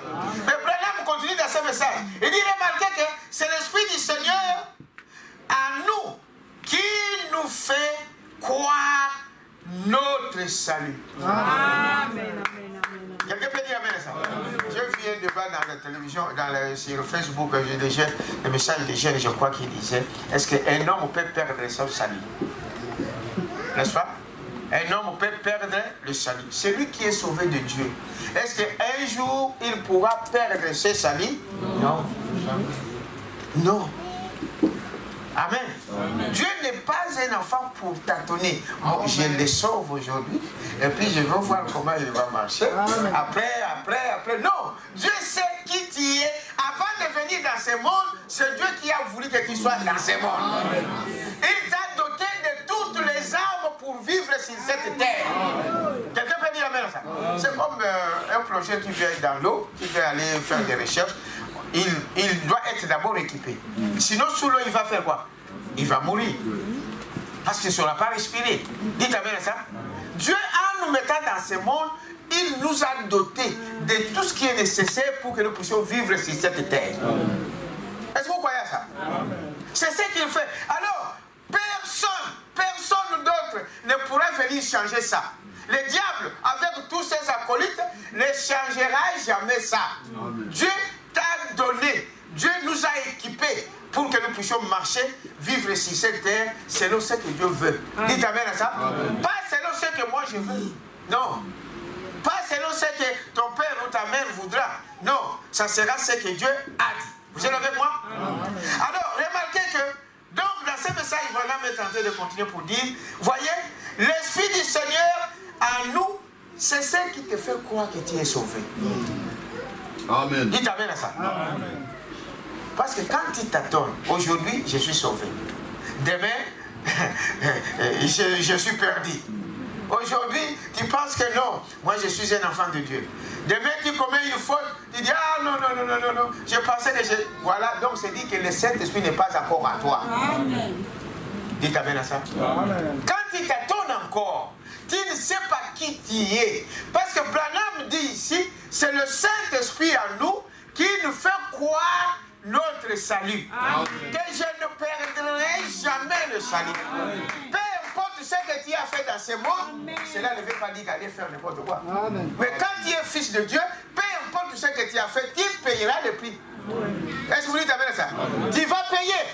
S1: Mais Branham continue dans ce message. Il dit, remarquez que c'est l'Esprit du Seigneur à nous qui nous fait croire notre salut. Amen. Quelqu'un peut dire Amen à ça? Je viens de voir dans la télévision, sur Facebook, j'ai déjà le message des jeunes, je crois qu'ils disaient, est-ce qu'un homme peut perdre son salut? N'est-ce pas? Un homme peut perdre le salut. Celui qui est sauvé de Dieu, est-ce qu'un jour il pourra perdre ce salut? Non. Non. Amen. Amen. Dieu n'est pas un enfant pour tâtonner. Bon, je le sauve aujourd'hui et puis je vais voir comment il va marcher. Amen. Après. Non. Dieu sait qui tu es. Avant de venir dans ce monde, c'est Dieu qui a voulu que tu sois dans ce monde. Amen. Il t'a doté de toutes les armes pour vivre sur cette terre. Quelqu'un peut dire Amen à ça? C'est comme un projet qui vient dans l'eau, qui veut aller faire des recherches. Il doit être d'abord équipé. Sinon, sous l'eau, il va faire quoi? Il va mourir. Parce qu'il ne saura pas respirer. Dites Amen à ça. Dieu, en nous mettant dans ce monde, il nous a dotés de tout ce qui est nécessaire pour que nous puissions vivre sur cette terre. Est-ce que vous croyez à ça? C'est ce qu'il fait. Alors, personne d'autre ne pourra venir changer ça. Le diable, avec tous ses acolytes, ne changera jamais ça. Dieu t'a donné, Dieu nous a équipés pour que nous puissions marcher, vivre sur cette terre selon ce que Dieu veut. Dites Amen à ça. Amen. Pas selon ce que moi je veux. Non. Pas selon ce que ton père ou ta mère voudra. Non. Ça sera ce que Dieu a dit. Vous êtes avec moi? Amen. Alors, remarquez que, donc, dans ce message, voilà, est en train de continuer pour dire, voyez, l'Esprit du Seigneur en nous, c'est ce qui te fait croire que tu es sauvé. Amen. Dites Amen à ça. Amen. Parce que quand tu t'attends, aujourd'hui, je suis sauvé. Demain, je suis perdu. Aujourd'hui, tu penses que non, moi je suis un enfant de Dieu. Demain, tu commets une faute, tu dis, ah non, je pensais que je... Voilà, donc c'est dit que le Saint-Esprit n'est pas encore à toi. Amen. Dites Amen à ça. Amen. Quand tu t'attends encore, tu ne sais pas qui tu es. Parce que Branham dit ici, c'est le Saint-Esprit en nous qui nous fait croire notre salut. Amen. Que je ne perdrai jamais le salut. Amen. Peu importe ce que tu as fait dans ce monde, cela ne veut pas dire qu'aller faire n'importe quoi. Amen. Mais quand tu es fils de Dieu, peu importe ce que tu as fait, tu payeras le prix. Est-ce que vous dites Amen à ça? Tu vas payer.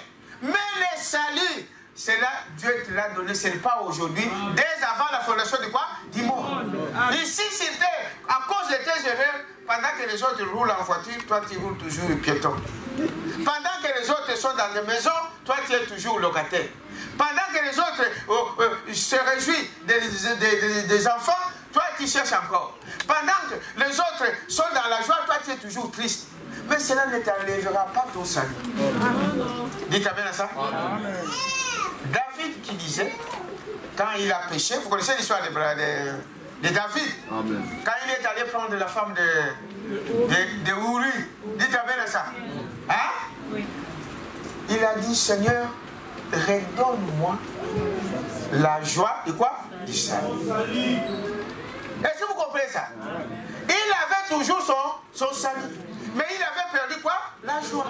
S1: Mais le salut cela, Dieu te l'a donné, ce n'est pas aujourd'hui, dès avant la fondation de quoi? Du monde. Ici, c'était à cause de tes erreurs, pendant que les autres roulent en voiture, toi tu roules toujours piéton. Pendant que les autres sont dans des maisons, toi tu es toujours locataire. Pendant que les autres se réjouissent des enfants, toi tu cherches encore. Pendant que les autres sont dans la joie, toi tu es toujours triste. Mais cela ne t'enlèvera pas ton salut. Dites amen à ça. Amen. David qui disait, quand il a péché, vous connaissez l'histoire de David. Amen. Quand il est allé prendre la femme de Uri, dites amen à ça. Hein? Oui. Il a dit, Seigneur, redonne-moi la joie de quoi? Du salut. Est-ce que vous comprenez ça? Il avait toujours son salut. Mais il avait perdu quoi? La joie.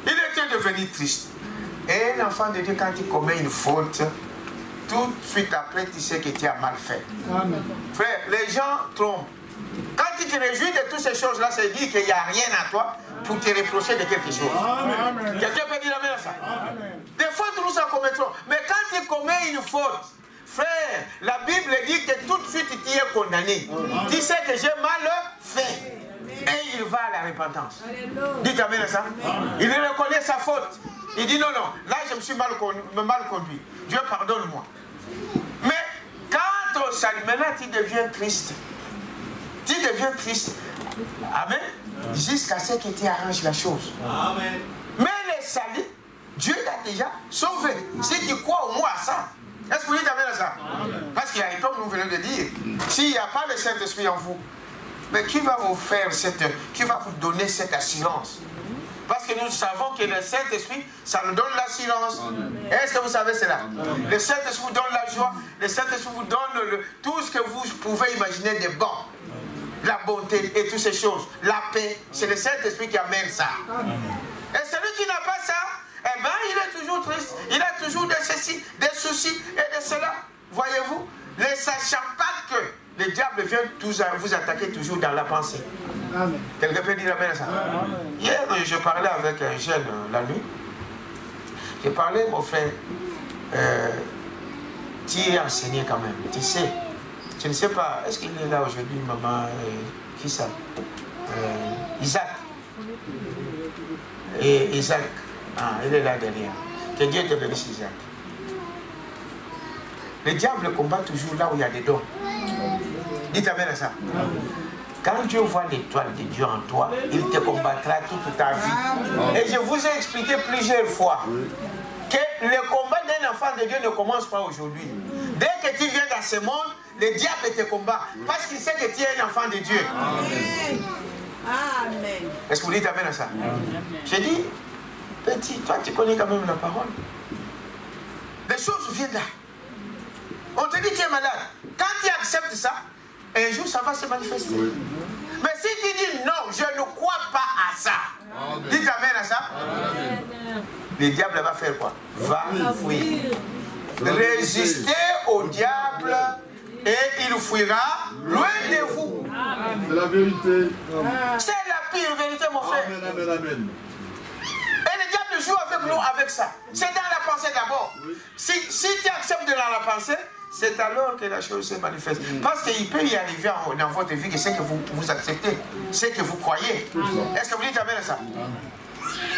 S1: Il était devenu triste. Et l'enfant de Dieu, quand il commet une faute, tout de suite après, tu sais que tu as mal fait. Amen. Frère, les gens trompent. Quand tu te réjouis de toutes ces choses-là, ça veut dire qu'il n'y a rien à toi pour te reprocher de quelque chose. Amen. Quelqu'un peut dire amen à ça? Amen. Des fautes, nous en commettons. Mais quand tu commets une faute, frère, la Bible dit que tout de suite tu es condamné. Amen. Tu sais que j'ai mal fait. Et il va à la repentance. Dites amen à ça. Amen. Il reconnaît sa faute. Il dit non, non, là je me suis mal conduit. Dieu pardonne-moi. Mais quand au salut, maintenant tu deviens triste. Tu deviens triste. Amen. Jusqu'à ce que tu arranges la chose. Amen. Mais le salut, Dieu t'a déjà sauvé. Si tu crois au moins à ça. Est-ce que vous dites amen à ça? Amen. Parce qu'il y a, comme nous venons de dire, s'il n'y a pas le Saint-Esprit en vous, mais qui va vous faire qui va vous donner cette assurance? Parce que nous savons que le Saint-Esprit, ça nous donne l'assurance. Est-ce que vous savez cela? Amen. Le Saint-Esprit vous donne la joie. Le Saint-Esprit vous donne tout ce que vous pouvez imaginer de bon. La bonté et toutes ces choses. La paix. C'est le Saint-Esprit qui amène ça. Amen. Et celui qui n'a pas ça, eh ben, il est toujours triste. Il a toujours des ceci, des soucis et de cela. Voyez-vous? Ne sachant pas que le diable vient vous attaquer toujours dans la pensée. Amen. Quelqu'un peut dire amen à ça? Amen. Hier, je parlais avec un jeune la nuit. J'ai parlé, mon frère, tu es enseigné quand même. Tu sais, je ne sais pas, est-ce qu'il est là aujourd'hui, maman? Qui ça? Isaac. Et Isaac, il est là derrière. Que Dieu te bénisse, Isaac. Le diable combat toujours là où il y a des dons. Dites amen à ça. Quand Dieu voit l'étoile de Dieu en toi, il te combattra toute ta vie. Et je vous ai expliqué plusieurs fois que le combat d'un enfant de Dieu ne commence pas aujourd'hui. Dès que tu viens dans ce monde, le diable te combat. Parce qu'il sait que tu es un enfant de Dieu. Amen. Est-ce que vous dites amen à ça? J'ai dit, petit, toi tu connais quand même la parole. Les choses viennent là. On te dit que tu es malade. Quand tu acceptes ça, un jour ça va se manifester. Oui. Mais si tu dis non, je ne crois pas à ça. Amen. Dites amen à ça. Amen. Le diable va faire quoi? Va fuir. Résistez au diable et il fuira loin de vous.
S2: C'est la vérité.
S1: C'est la pire vérité, mon frère.
S2: Amen, amen, amen.
S1: Et le diable joue avec nous avec ça. C'est dans la pensée d'abord. Oui. Si tu acceptes dans la pensée, c'est alors que la chose se manifeste. Parce qu'il peut y arriver dans votre vie que c'est que vous acceptez, c'est que vous croyez. Est-ce que vous dites amen à ça?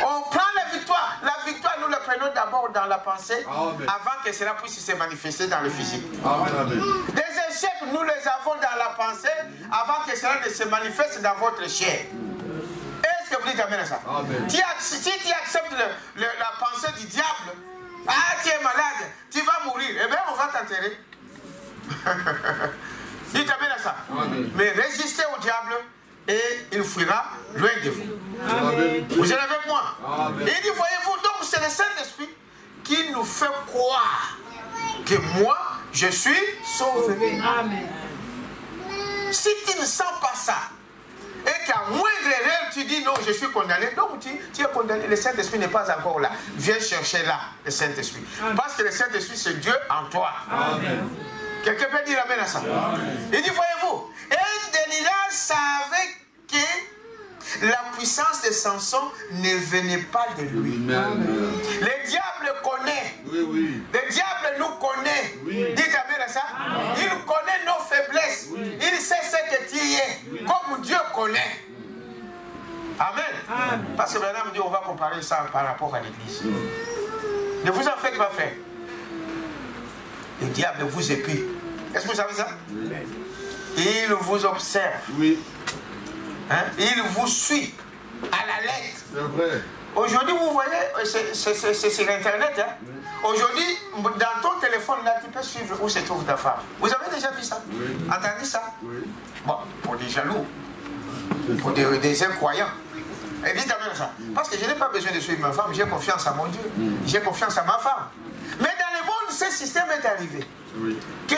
S1: On prend la victoire. La victoire, nous la prenons d'abord dans la pensée, amen, avant que cela puisse se manifester dans le physique. Amen, amen. Des échecs, nous les avons dans la pensée, avant que cela ne se manifeste dans votre chair. Est-ce que vous dites amen à ça? Amen. Si tu acceptes la pensée du diable, ah, tu es malade, tu vas mourir, eh bien on va t'enterrer. Dites amen à ça. Amen. Mais résistez au diable et il fuira loin de vous. Amen. Vous êtes avec moi? Amen. Et il dit, voyez-vous, donc c'est le Saint-Esprit qui nous fait croire que moi, je suis sauvé. Amen. Si tu ne sens pas ça, et qu'à moindre erreur, tu dis non, je suis condamné, donc tu es condamné, le Saint-Esprit n'est pas encore là. Viens chercher là le Saint-Esprit. Parce que le Saint-Esprit, c'est Dieu en toi. Amen. Quelqu'un peut dire amen à ça? Amen. Il dit, voyez-vous, et Delilah savait que la puissance Samson ne venait pas de lui. Le diable connaît.
S2: Oui.
S1: Le diable nous connaît.
S2: Oui.
S1: Dites amen à ça. Il connaît nos faiblesses. Il sait ce que tu es. Comme Dieu connaît. Amen. Parce que maintenant, on va comparer ça par rapport à l'église. Ne vous en faites pas, frère. Le diable vous épie. Est-ce que vous savez ça? Oui. Il vous observe.
S2: Oui.
S1: Hein? Il vous suit à la lettre.
S2: C'est vrai.
S1: Aujourd'hui, vous voyez, c'est sur Internet. Hein? Oui. Aujourd'hui, dans ton téléphone, là, tu peux suivre où se trouve ta femme. Vous avez déjà vu ça?
S2: Oui.
S1: Entendu ça?
S2: Oui.
S1: Bon, pour des jaloux, pour des incroyants. Et dites amen ça. Parce que je n'ai pas besoin de suivre ma femme, j'ai confiance à mon Dieu. J'ai confiance à ma femme. Mais dans le monde, ce système est arrivé.
S2: Oui.
S1: Que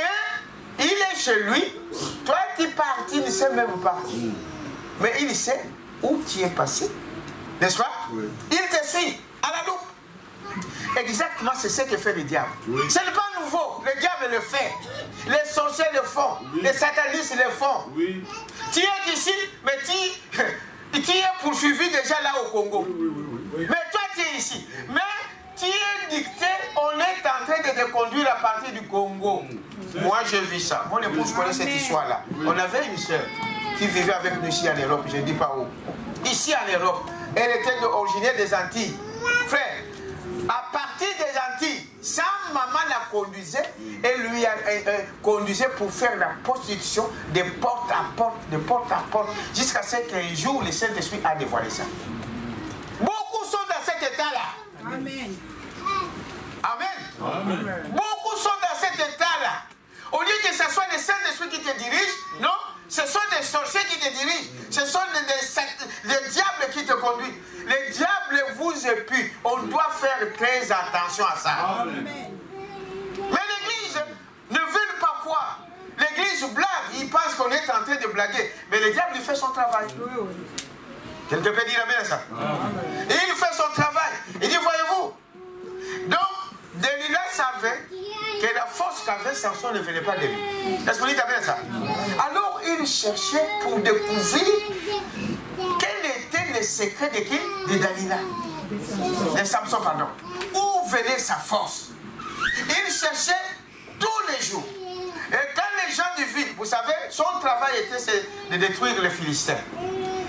S1: il est chez lui, toi tu pars, tu ne sais même pas. Mais il sait où tu es passé. N'est-ce pas?
S2: Oui.
S1: Il te suit à la loupe. Exactement, c'est ce que fait le diable.
S2: Oui.
S1: Ce n'est pas nouveau. Le diable le fait. Les sorciers le font.
S2: Oui.
S1: Les satanistes le font.
S2: Oui.
S1: Tu es ici, mais tu es poursuivi déjà là au Congo.
S2: Oui.
S1: Mais toi, tu es ici. Mais tu es dicté, on est en train de te conduire à partir du Congo. Moi, j'ai vu ça. Mon épouse connaît cette histoire-là. On avait une soeur qui vivait avec nous ici en Europe, je ne dis pas où. Ici en Europe, elle était originaire des Antilles. Frère, à partir des Antilles, sa maman la conduisait et lui conduisait pour faire la prostitution de porte à porte, jusqu'à ce qu'un jour le Saint-Esprit a dévoilé ça. Beaucoup sont dans cet état-là.
S3: Amen.
S1: Amen. Beaucoup sont dans cet état-là. Au lieu que ce soit le Saint-Esprit qui te dirige, non, ce sont des sorciers qui te dirigent. Ce sont des diables qui te conduisent. Les diables vous épient. On doit faire très attention à ça.
S2: Amen.
S1: Mais l'Église ne veut pas croire. L'Église blague. Il pense qu'on est en train de blaguer. Mais le diable, il fait son travail. Quelqu'un peut dire amen à ça? Et il fait son travail. Il dit, voyez-vous. Donc, Delilah savait que la force qu'avait Samson ne venait pas de lui. Est-ce que vous dites amen à ça? Alors, il cherchait pour découvrir quel était le secret de qui? De Delilah. De Samson, pardon. Où venait sa force? Il cherchait tous les jours. Et quand les gens du ville, vous savez, son travail était de détruire les Philistins.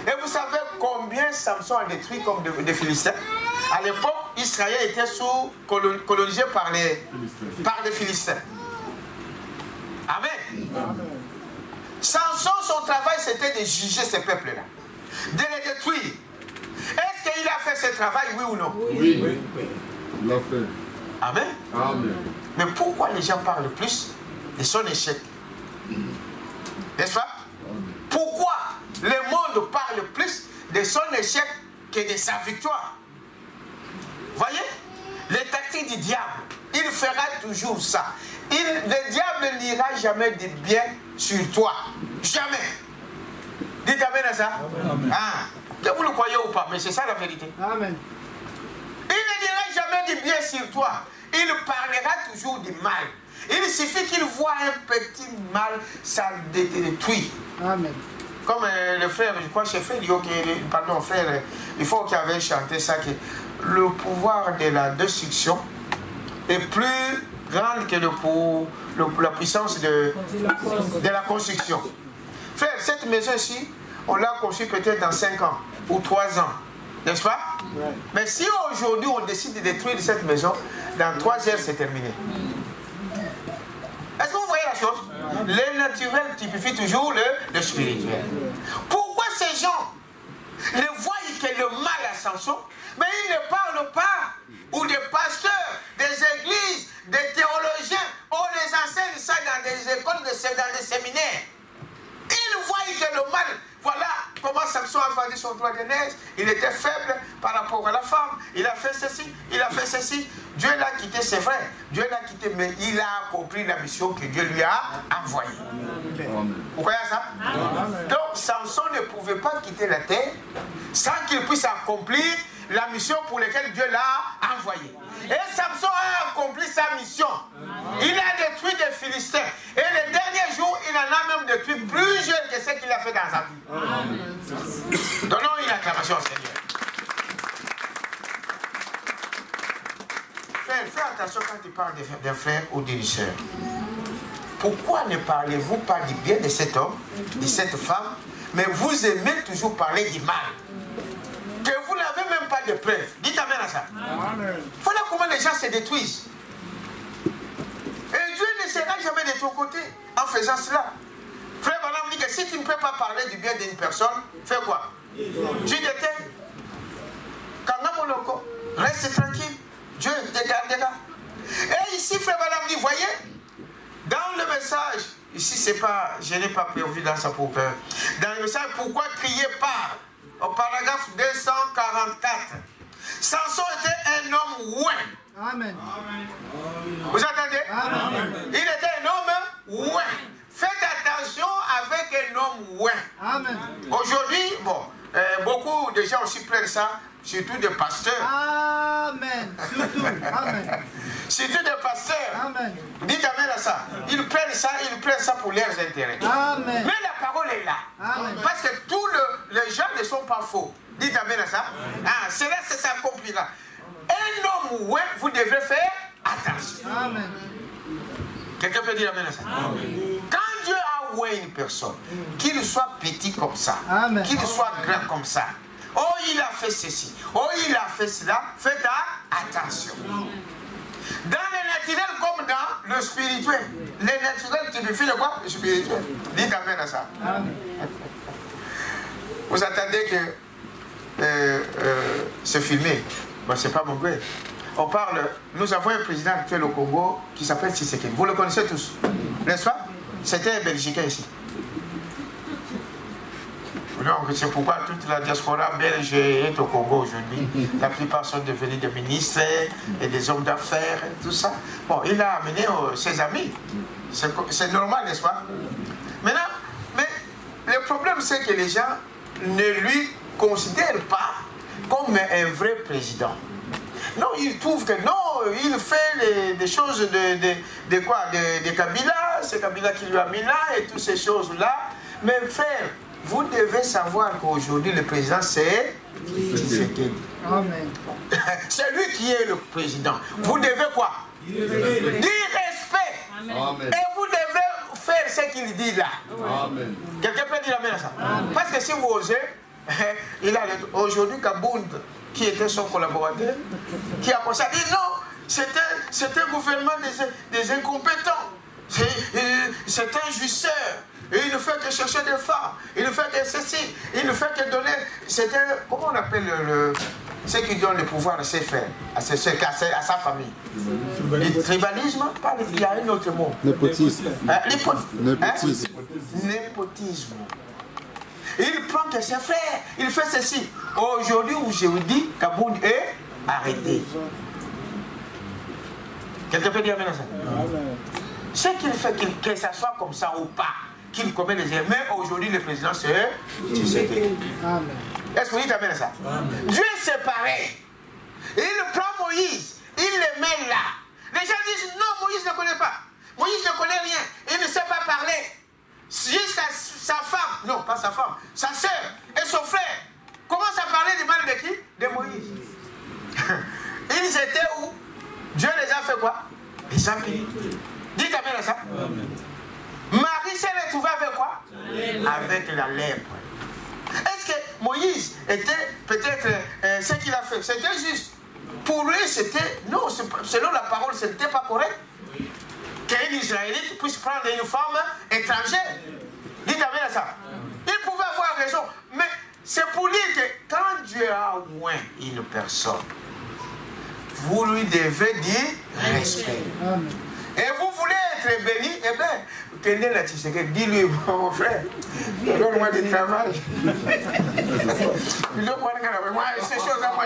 S1: Et vous savez combien Samson a détruit comme des Philistins? À l'époque, Israël était colonisé par les Philistins. Amen. Samson, son travail, c'était de juger ces peuples-là. De les détruire. Est-ce qu'il a fait ce travail, oui ou non?
S2: Oui. Il l'a fait.
S1: Amen.
S2: Amen.
S1: Mais pourquoi les gens parlent plus de son échec? N'est-ce pas? Pourquoi le monde parle plus de son échec que de sa victoire? Voyez? Les tactiques du diable, il fera toujours ça. Le diable n'ira jamais de bien sur toi. Jamais. Dites amen à ça. Amen. Ah, vous le croyez ou pas, mais c'est ça la vérité. Amen. Il ne dira jamais du bien sur toi. Il parlera toujours du mal. Il suffit qu'il voit un petit mal, ça détruit. Amen. Comme le frère, je crois, chez Félio, pardon, frère, il faut qu'il avait chanté ça, que le pouvoir de la destruction est plus grand que la puissance de la construction. Frère, cette maison ici, on l'a construite peut-être dans 5 ans ou 3 ans, n'est-ce pas? Ouais. Mais si aujourd'hui on décide de détruire cette maison, dans 3 heures c'est terminé. Est-ce que vous voyez la chose? Le naturel typifie toujours le spirituel. Pourquoi ces gens ne voient que le mal à Samson, mais ils ne parlent pas, ou des pasteurs, des églises, des théologiens, on les enseigne ça dans des écoles, dans des séminaires. Ils voient que le mal, voilà comment Samson a vendu son droit d'aînesse, il était faible par rapport à la femme, il a fait ceci, il a fait ceci. Dieu l'a quitté, c'est vrai, Dieu l'a quitté, mais il a accompli la mission que Dieu lui a envoyée. Vous croyez ça? Amen. Donc Samson ne pouvait pas quitter la terre sans qu'il puisse accomplir la mission pour laquelle Dieu l'a envoyé. Et Samson a accompli sa mission. Il a détruit des Philistins. Et le dernier jour, il en a même détruit plus jeune que ce qu'il a fait dans sa vie. Donnons une acclamation au Seigneur. attention quand tu parles d'un frère ou d'une sœur. Pourquoi ne parlez-vous pas du bien de cet homme, de cette femme, mais vous aimez toujours parler du mal? Que vous n'avez même pas de preuves. Dites amen à ça. Voilà comment les gens se détruisent. Et Dieu ne sera jamais de ton côté en faisant cela. Frère Branham dit que si tu ne peux pas parler du bien d'une personne, fais quoi? Tu te tais. Kangamoloko, reste tranquille. Dieu te gardera. Et ici, frère Branham dit, voyez, dans le message, ici c'est pas, je n'ai pas prévu dans ça pour que. Dans le message, pourquoi crier pas? Au paragraphe 244. Samson était un homme ouin.
S3: Amen.
S1: Vous entendez?
S3: Amen.
S1: Il était un homme ouin. Faites attention avec un homme ouin.
S3: Amen.
S1: Aujourd'hui, bon, beaucoup de gens aussi prennent ça, surtout des pasteurs.
S3: Amen. Surtout. Amen.
S1: Surtout des pasteurs.
S3: Amen.
S1: Dites amen à ça. Ils prennent ça pour leurs intérêts.
S3: Amen.
S1: Mais la parole est là.
S3: Amen.
S1: Parce que tous les gens ne sont pas faux. Dites amen à ça. Ah, cela, ça s'accomplira. Un homme ouin, vous devez faire attention.
S3: Amen.
S1: Quelqu'un peut dire amen à ça? Amen. Quand Dieu a oué une personne, qu'il soit petit comme ça, qu'il soit grand comme ça, oh il a fait ceci, oh il a fait cela, faites attention. Dans le naturel comme dans le spirituel. Le naturel signifie le quoi? Le spirituel. Dites amen à ça. Amen. Vous attendez que c'est filmé. Bon, c'est pas mon gré. On parle, nous avons un président actuel au Congo qui s'appelle Tshisekedi. Vous le connaissez tous, n'est-ce pas? C'était un Belgicain ici. Donc c'est pourquoi toute la diaspora belge est au Congo aujourd'hui. La plupart sont devenus des ministres et des hommes d'affaires et tout ça. Bon, il a amené ses amis. C'est normal, n'est-ce pas? Maintenant, mais le problème c'est que les gens ne lui considèrent pas comme un vrai président. Non, ils trouvent que non, il fait des choses de quoi? De Kabila, c'est Kabila qui lui a mis là et toutes ces choses-là. Mais frère, vous devez savoir qu'aujourd'hui le président c'est Tshisekedi.
S3: Amen.
S1: C'est lui qui est le président. Vous devez quoi? Dire respect.
S2: Amen.
S1: Et vous devez faire ce qu'il dit là.
S2: Amen.
S1: Quelqu'un peut dire amen à ça? Parce que si vous osez, il a aujourd'hui Kabound, qui était son collaborateur, qui a commencé à dire non, c'est un gouvernement des incompétents, c'est un jouisseur, et il ne fait que chercher des femmes, il ne fait que ceci, il ne fait que donner, comment on appelle ce qui donne le pouvoir à ses frères, à sa famille. Le tribalisme, il y a un autre mot.
S2: Népotisme.
S1: Népotisme. Népotisme. Il prend que ses frères, il fait ceci. Aujourd'hui où je vous dis, Kabound est arrêté. Quelqu'un peut dire amen à ça? Ce qu'il fait, que ça soit comme ça ou pas, qu'il commet les erreurs. Mais aujourd'hui, le président, c'est Tshisekedi. Est-ce que vous dites amen à ça? Dieu c'est pareil. Il prend Moïse, il le met là. Les gens disent non, Moïse ne connaît pas. Moïse ne connaît rien. Il ne sait pas parler. Jusqu'à sa femme, non pas sa femme, sa soeur et son frère commencent à parler du mal de qui? De Moïse. Ils étaient où? Dieu les a fait quoi? Les a mis. Dites amen à ça. Amen. Marie s'est retrouvée avec quoi? Avec la lèpre. Est-ce que Moïse était peut-être ce qu'il a fait? C'était juste. Pour lui, c'était. Non, selon la parole, ce n'était pas correct. Qu'un Israélite puisse prendre une femme étrangère. Dites amen à ça. Il pouvait avoir raison. Mais c'est pour dire que quand Dieu a oint une personne, vous lui devez dire respect. Et vous voulez être béni, eh bien, tenez la Tshisekedi, dis-lui, mon frère, donne-moi du travail. Moi, ces choses à moi,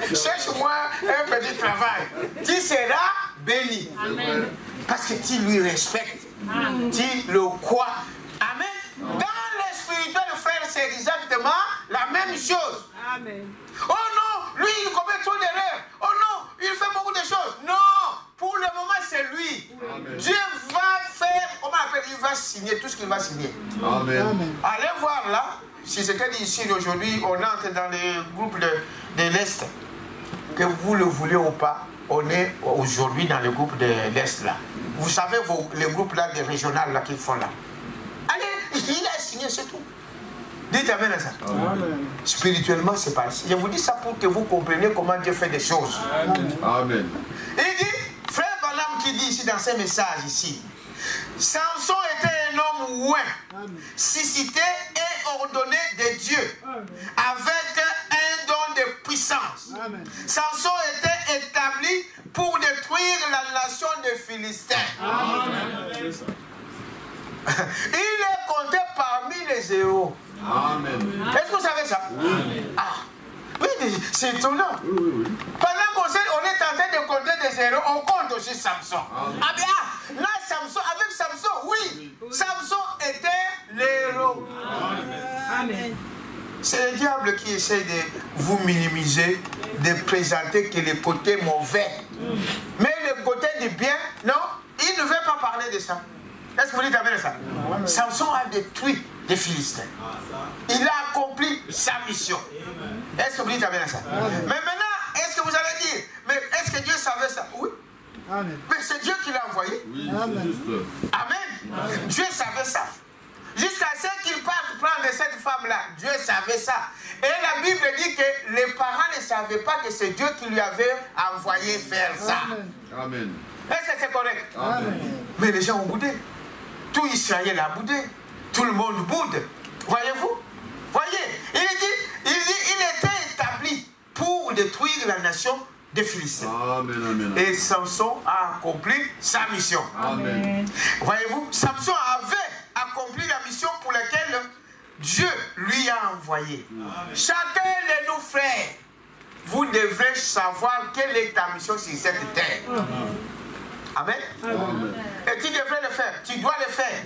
S1: cherche-moi un petit travail. Tu seras béni. Amen. Parce que tu lui respectes. Amen. Tu le crois. Amen. Dans le spirituel, frère, c'est exactement la même chose. Amen. Oh non, lui, il commet trop d'erreurs. Oh non, il fait beaucoup de choses. Non, pour le moment, c'est lui. Amen. Dieu va faire, comment on appelle, il va signer tout ce qu'il va signer. Amen. Allez voir là, si c'est qu'il ici aujourd'hui, on entre dans les groupes de l'Est, que vous le voulez ou pas, on est aujourd'hui dans le groupe de l'Est là. Vous savez, les groupes là, des régionales là qu'ils font là. Allez, il a signé, c'est tout. Dites amen à ça.
S3: Amen.
S1: Spirituellement, c'est pas ainsi. Je vous dis ça pour que vous compreniez comment Dieu fait des choses.
S2: Amen. Amen.
S1: Il dit, frère Balaam qui dit ici dans ses messages ici, Samson était un homme ouin, suscité et ordonné de Dieu, avec un don de puissance.
S3: Amen.
S1: Samson était établi pour détruire la nation des Philistins.
S3: Amen.
S1: Il est compté parmi les héros.
S2: Amen.
S1: Est-ce que vous savez ça? Ah, oui, c'est étonnant.
S2: Oui.
S1: Pendant qu'on est en train de compter des héros, on compte aussi Samson. Ah bien, là, Samson, avec Samson, oui, Samson était l'héros.
S3: Amen.
S1: C'est le diable qui essaie de vous minimiser, de présenter que les côtés mauvais. Mais le côté du bien, non, il ne veut pas parler de ça. Est-ce que vous dites amen à ça? Samson a détruit les Philistins. Il a accompli sa mission. Est-ce que vous dites amen à ça? Mais maintenant, est-ce que vous allez dire, mais est-ce que Dieu savait ça? Oui.
S3: Amen.
S1: Mais c'est Dieu qui l'a envoyé.
S2: Oui,
S3: Amen.
S2: juste.
S1: Amen. Dieu savait ça. Jusqu'à ce qu'il parte prendre cette femme-là, Dieu savait ça. Et la Bible dit que les parents ne savaient pas que c'est Dieu qui lui avait envoyé faire ça.
S3: Amen.
S2: Amen.
S1: Est-ce que c'est correct?
S3: Amen.
S1: Mais les gens ont boudé. Tout Israël a boudé. Tout le monde boude. Voyez-vous? Voyez, il était établi pour détruire la nation des Philistins.
S2: Amen. Amen.
S1: Et Samson a accompli sa mission.
S2: Amen.
S1: Voyez-vous, Samson avait accompli la mission pour laquelle Dieu lui a envoyé. Chacun de nous, frères, vous devrez savoir quelle est ta mission sur cette terre. Amen.
S2: Amen.
S1: Et tu devrais le faire. Tu dois le faire.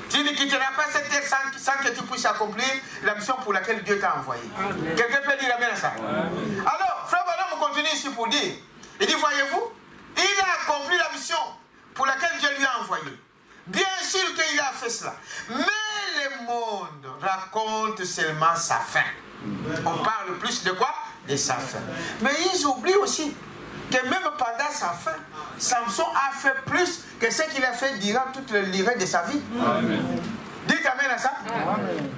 S1: Tu ne quitteras pas cette terre sans que tu puisses accomplir la mission pour laquelle Dieu t'a envoyé. Quelqu'un peut dire amen à ça? Alors, frère Balaam continue ici pour dire, il dit, voyez-vous, il a accompli la mission pour laquelle Dieu lui a envoyé. Bien sûr qu'il a fait cela. Mais le monde raconte seulement sa fin. On parle plus de quoi? De sa fin. Mais ils oublient aussi que même pendant sa fin, Samson a fait plus que ce qu'il a fait durant toute la durée de sa vie.
S2: Amen.
S1: Dites amen à ça.
S3: Amen.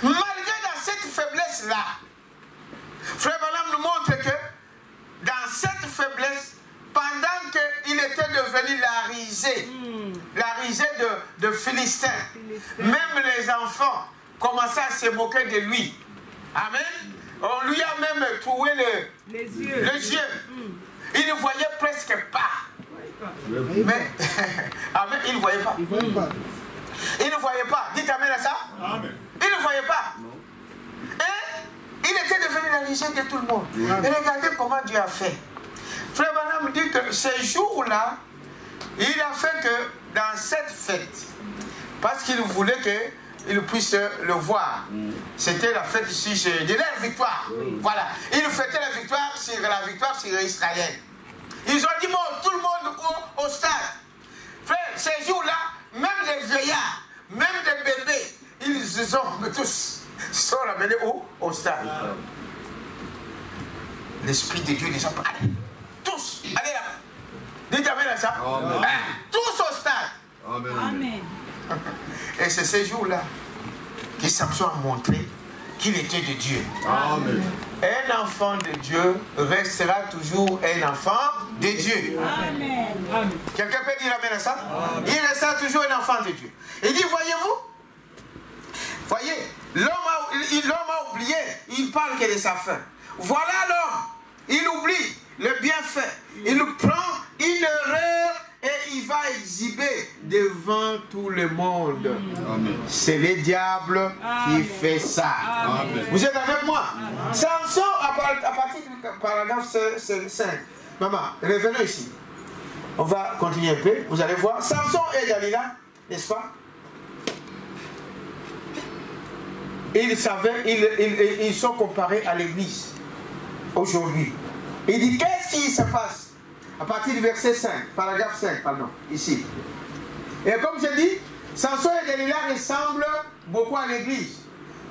S1: Malgré dans cette faiblesse-là, frère Balaam nous montre que dans cette faiblesse, pendant qu'il était devenu la risée de Philistins, même les enfants commençaient à se moquer de lui. Amen. On lui a même troué les yeux. Il ne voyait presque pas. Mais, amen, il ne voyait pas.
S3: Il ne voit pas.
S1: Il ne voyait pas. Dites amen à ça.
S2: Amen.
S1: Il ne voyait pas. Et il était devenu la risée de tout le monde. Et regardez comment Dieu a fait. Frère Balaam dit que ce jour-là, il a fait que dans cette fête, parce qu'il voulait qu'il puisse le voir, c'était la fête ici de leur victoire. Voilà. Il fêtait la victoire sur Israël. Ils ont dit, bon, tout le monde au stade. Frère, ces jours-là, même les vieillards, même les bébés, ils se sont tous sont ramenés au stade. L'Esprit de Dieu les a parlé. Tous, allez là. Dites amen à ça.
S2: Amen.
S1: Tous au stade.
S2: Amen.
S4: Amen.
S1: Et c'est ces jours-là que Samson a montré qu'il était de Dieu.
S2: Amen.
S1: Un enfant de Dieu restera toujours un enfant de Dieu.
S4: Amen.
S1: Quelqu'un peut dire amen à ça? Il restera toujours un enfant de Dieu. Il dit, voyez, l'homme a oublié, il parle que de sa fin. Voilà l'homme, il oublie le bienfait, il prend une erreur et il va exhiber devant tout le monde.
S2: Amen.
S1: C'est le diable qui fait ça.
S2: Amen.
S1: Vous êtes avec moi? Samson, à partir du paragraphe 5. Maman, revenons ici. On va continuer un peu. Vous allez voir. Samson et Dalila, n'est-ce pas? Ils sont comparés à l'église aujourd'hui. Il dit, qu'est-ce qui se passe? À partir du verset 5, paragraphe 5, pardon, ici. Et comme je dis, Samson et Dalila ressemblent beaucoup à l'église.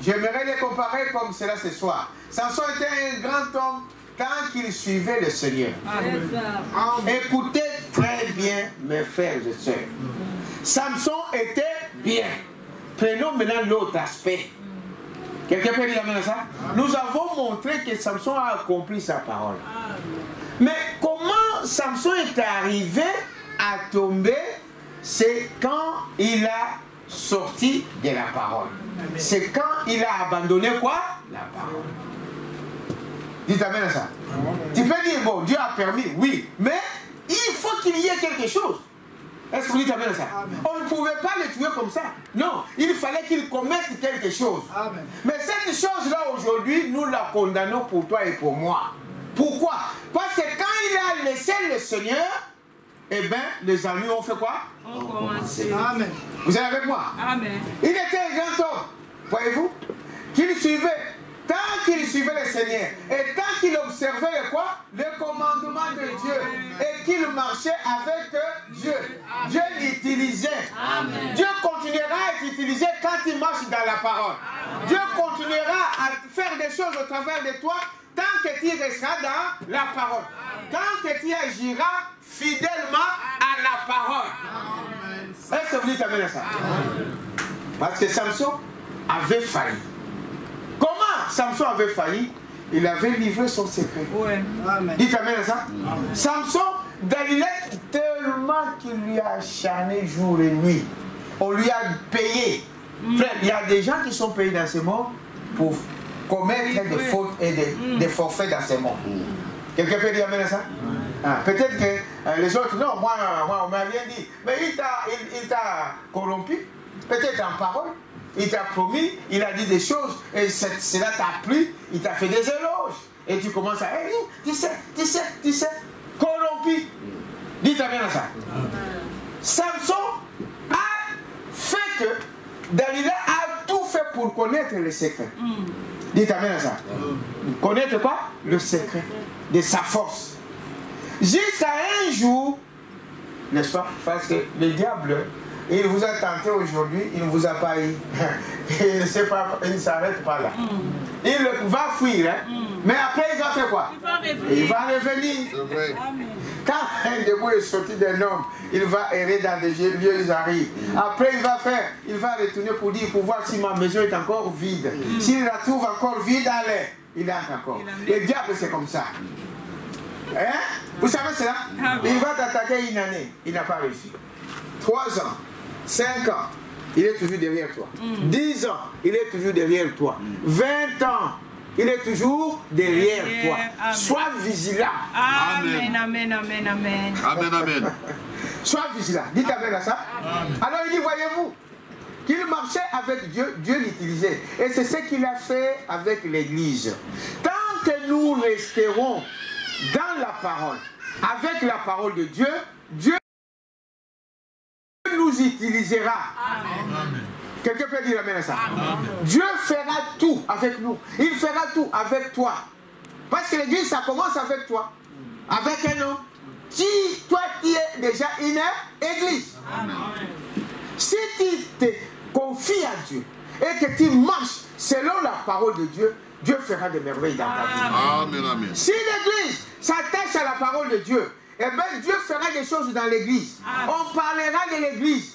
S1: J'aimerais les comparer comme cela ce soir. Samson était un grand homme tant qu'il suivait le Seigneur.
S3: Amen.
S1: Écoutez très bien, mes frères et sœurs. Samson était bien. Prenons maintenant l'autre aspect. Quelqu'un peut dire amen à ça? Nous avons montré que Samson a accompli sa parole. Mais comment Samson est arrivé à tomber? C'est quand il a sorti de la parole. C'est quand il a abandonné quoi? La parole. Dites amen à ça. Tu peux dire, bon, Dieu a permis, oui, mais il faut qu'il y ait quelque chose. Est-ce que vous dites amen à ça? On ne pouvait pas le tuer comme ça. Non, il fallait qu'il commette quelque chose.
S3: Amen.
S1: Mais cette chose-là, aujourd'hui, nous la condamnons pour toi et pour moi. Pourquoi? Parce que quand il a laissé le Seigneur, eh bien, les amis ont fait quoi?
S4: On commence.
S3: Amen.
S1: Vous êtes avec moi?
S4: Amen.
S1: Il était un grand homme, voyez-vous, qu'il suivait. Tant qu'il suivait le Seigneur et tant qu'il observait le quoi? Le commandement de Dieu et qu'il marchait avec Dieu. Dieu l'utilisait. Dieu continuera à t'utiliser quand il marche dans la parole. Dieu continuera à faire des choses au travers de toi tant que tu resteras dans la parole. Tant que tu agiras fidèlement à la parole. Est-ce que vous dites amen à ça? Parce que Samson avait failli. Comment Samson avait failli? Il avait livré son secret.
S4: Ouais.
S3: Amen.
S1: Dites amen à ça. Samson, Dalila, tellement qu'il lui a acharné jour et nuit. On lui a payé. Frère, il y a des gens qui sont payés dans ce monde pour commettre des fautes et des forfaits dans ce monde. Quelqu'un peut dire amen à ça? Peut-être que les autres, non, moi on m'a rien dit. Mais il t'a corrompu, peut-être en parole. Il t'a promis, il a dit des choses, et cela t'a plu, il t'a fait des éloges. Et tu commences à dire, tu sais, corrompu. Dites amen à ça. Samson a fait que Dalila a tout fait pour connaître le secret. Dites amen à ça. Connaître quoi? Le secret de sa force. Jusqu'à un jour, n'est-ce pas? Parce que le diable, il vous a tenté aujourd'hui, il ne vous a pas eu. Il ne sait pas, il ne s'arrête pas là. Il va fuir, hein? Mais après il va faire quoi? Il va revenir. Quand un démon est sorti d'un homme, il va errer dans des lieux, ils arrivent. Après il va retourner pour dire, pour voir si ma maison est encore vide. S'il la trouve encore vide, allez, il entre encore. Le diable c'est comme ça. Hein? Vous savez cela? Il va t'attaquer une année, il n'a pas réussi. 3 ans, 5 ans, il est toujours derrière toi. 10 ans, il est toujours derrière toi. 20 ans, il est toujours derrière toi.
S4: Amen.
S1: Sois vigilant.
S4: Amen, amen, amen, amen.
S2: Amen, amen.
S1: Sois vigilant. Dites amen à ça. Alors il dit, voyez-vous, qu'il marchait avec Dieu, Dieu l'utilisait. Et c'est ce qu'il a fait avec l'Église. Tant que nous resterons dans la parole, avec la parole de Dieu, Dieu nous utilisera.
S2: Amen.
S1: Quelqu'un peut dire amen à ça? Dieu fera tout avec nous. Il fera tout avec toi. Parce que l'église, ça commence avec toi. Avec un homme. Si toi, tu es déjà une église. Amen. Si tu te confies à Dieu et que tu marches selon la parole de Dieu, Dieu fera des merveilles dans ta vie.
S2: Amen, amen.
S1: Si l'église s'attache à la parole de Dieu, eh bien Dieu fera des choses dans l'église. On parlera de l'église.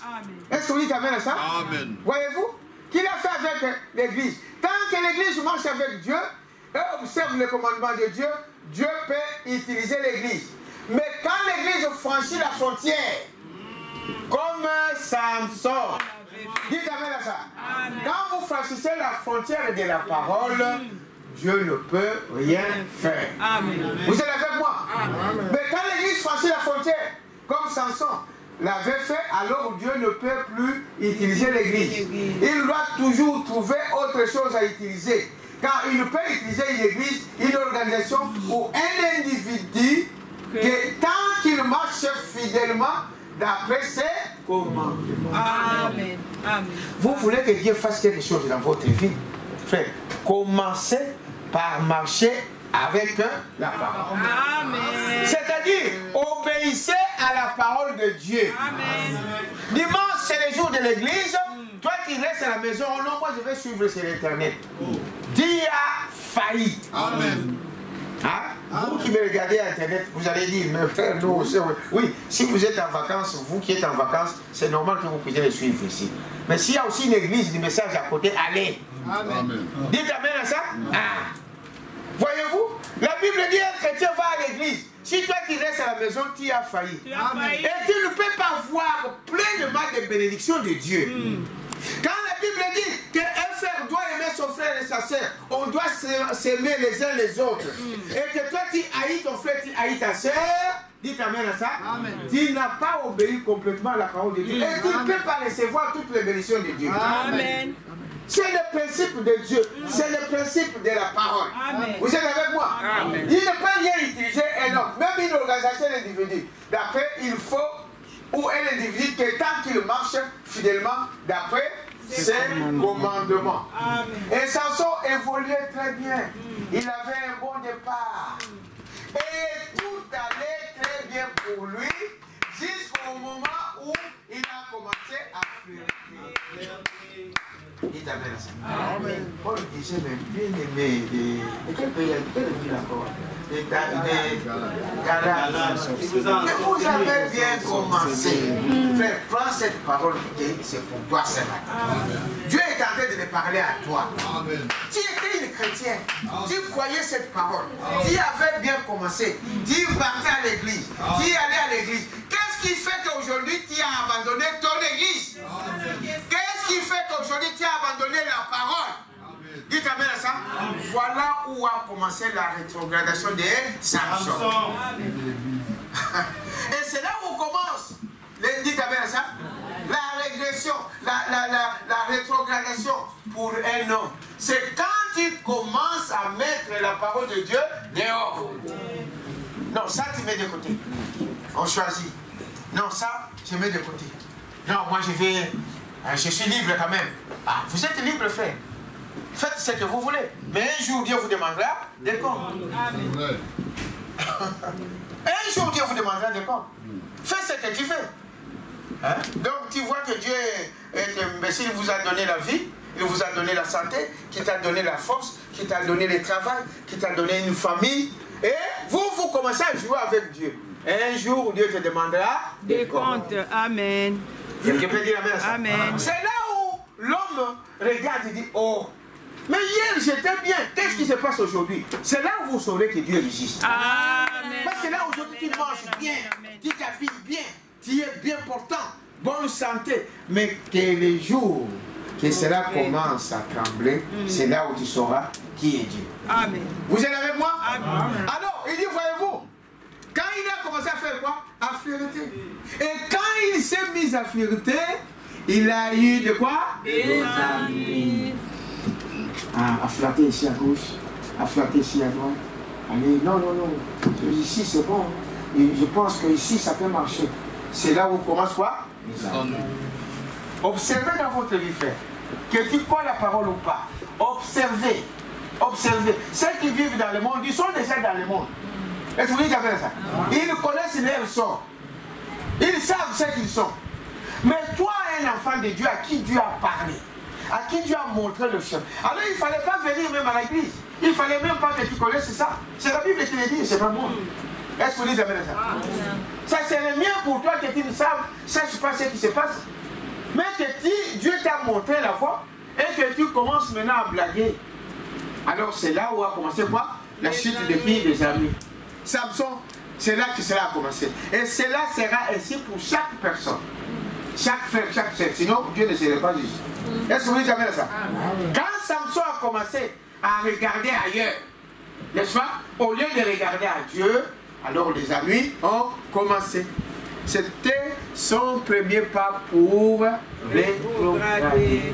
S1: Est-ce que vous dites amen à ça?
S2: Amen.
S1: Voyez-vous? Qu'il a fait avec l'église. Tant que l'église marche avec Dieu et observe le commandement de Dieu, Dieu peut utiliser l'église. Mais quand l'église franchit la frontière, comme Samson, dites amen à ça. Quand vous franchissez la frontière de la parole, Dieu ne peut rien faire.
S4: Amen.
S1: Vous êtes avec moi? Amen. Mais quand l'église franchit la frontière, comme Samson l'avait fait, alors Dieu ne peut plus utiliser l'église. Il doit toujours trouver autre chose à utiliser. Car il ne peut utiliser une église, une organisation ou un individu que tant qu'il marche fidèlement d'après ses commandements.
S4: Amen. Amen.
S1: Vous voulez que Dieu fasse quelque chose dans votre vie? Frère, commencez par marcher avec la parole.
S4: Amen.
S1: C'est-à-dire, obéissez à la parole de Dieu.
S4: Amen.
S1: Dimanche, c'est le jour de l'église. Toi, tu restes à la maison. Non, moi, je vais suivre sur Internet. Tu as failli.
S2: Amen.
S1: Hein? Vous qui me regardez à Internet, vous allez dire, mais frère, nous, oui, si vous êtes en vacances, vous qui êtes en vacances, c'est normal que vous puissiez les suivre ici. Mais s'il y a aussi une église du message à côté, allez.
S2: Amen.
S1: Dites amen à ça. Ah. Voyez-vous, la Bible dit un chrétien va à l'église. Si toi tu restes à la maison, tu as failli. Et tu ne peux pas voir pleinement des bénédictions de Dieu. Quand la Bible dit qu'un frère doit aimer son frère et sa soeur, on doit s'aimer les uns les autres. Et que toi tu haïs ton frère, tu haïs ta soeur, dites amen à ça. Amen. Tu n'as pas obéi complètement à la parole de Dieu. Et tu ne peux pas recevoir toutes les bénédictions de Dieu. Amen. C'est le principe de Dieu, c'est le principe de la parole. Amen. Vous êtes avec moi? Amen. Il ne peut rien utiliser un homme, même une organisation d'individus. D'après, il faut, ou un individu, que tant qu'il marche fidèlement, d'après ses commandements. Amen. Et Samson évoluait très bien. Il avait un bon départ. Et tout allait très bien pour lui, jusqu'au moment où il a commencé à flirter. Dites amen à ça. Amen. Paul disait, mais bien aimé, de quel pays, de quelle ville encore? Galates. Mais vous avez bien commencé. Frère, prends cette parole, c'est pour toi ce matin. Dieu est en train de parler à toi. Amen. Tu étais une chrétienne, tu croyais cette parole, tu avais bien commencé, tu partais à l'église, tu allais à l'église. Qu'est-ce qui fait qu'aujourd'hui tu as abandonné ton église? Qu'est-ce qui fait qu'aujourd'hui tu as abandonné la parole? Dites amen à ça. Voilà où a commencé la rétrogradation de Samson. Et c'est là où commence. Dites amen à ça. La régression, la rétrogradation pour un homme. C'est quand il commence à mettre la parole de Dieu dehors. Non, ça tu mets de côté. On choisit. Non, ça, je mets de côté. Non, moi je suis libre quand même. Ah, vous êtes libre, frère. Faites ce que vous voulez. Mais un jour, Dieu vous demandera des comptes. Un jour, Dieu vous demandera des comptes. Fais ce que tu fais. Hein? Donc, tu vois que Dieu s'il vous a donné la vie, il vous a donné la santé, qui t'a donné la force, qui t'a donné le travail, qui t'a donné une famille. Et vous commencez à jouer avec Dieu. Un jour, Dieu te demandera des comptes.
S4: Amen.
S1: Quelqu'un peut dire amen à ça?
S4: Amen.
S1: C'est là où l'homme regarde et dit, oh, mais hier j'étais bien, qu'est-ce qui se passe aujourd'hui? C'est là où vous saurez que Dieu existe.
S4: Amen.
S1: Parce que là aujourd'hui tu manges bien, tu t'habilles bien, tu es bien portant, bonne santé. Mais que les jours que cela commence à trembler, c'est là où tu sauras qui est Dieu.
S4: Amen.
S1: Vous êtes avec moi?
S4: Amen.
S1: Alors, il dit, voyez-vous, quand il a commencé à faire quoi? À flirter. Et quand il s'est mis à flirter, il a eu de quoi? Des amis. À flatter ici à gauche, à flatter ici à droite. Allez, non, non, non. Ici c'est bon. Et je pense que ici ça peut marcher. C'est là où commence quoi? Les amis. Observez dans votre vie, frère. Que tu crois la parole ou pas. Observez. Observez. Ceux qui vivent dans le monde, ils sont déjà dans le monde. Est-ce que vous dites avec ça? Ils connaissent leur sort. Ils savent ce qu'ils sont. Mais toi, un enfant de Dieu à qui Dieu a parlé, à qui Dieu a montré le chemin. Alors il ne fallait pas venir même à l'église. Il ne fallait même pas que tu connaisses ça. C'est la Bible qui le dit, c'est pas moi. Est-ce que vous dites avec ça? Ça serait mieux pour toi que tu ne saches pas ce qui se passe. Mais que Dieu t'a montré la voie et que tu commences maintenant à blaguer. Alors c'est là où a commencé quoi? La chute des filles des amis. Samson, c'est là que cela a commencé. Et cela sera ainsi pour chaque personne. Chaque frère, chaque sœur. Sinon, Dieu ne serait pas juste. Est-ce que vous dites jamais ça? Quand Samson a commencé à regarder ailleurs, n'est-ce pas? Au lieu de regarder à Dieu, alors les amis ont commencé. C'était son premier pas pour rétrograder.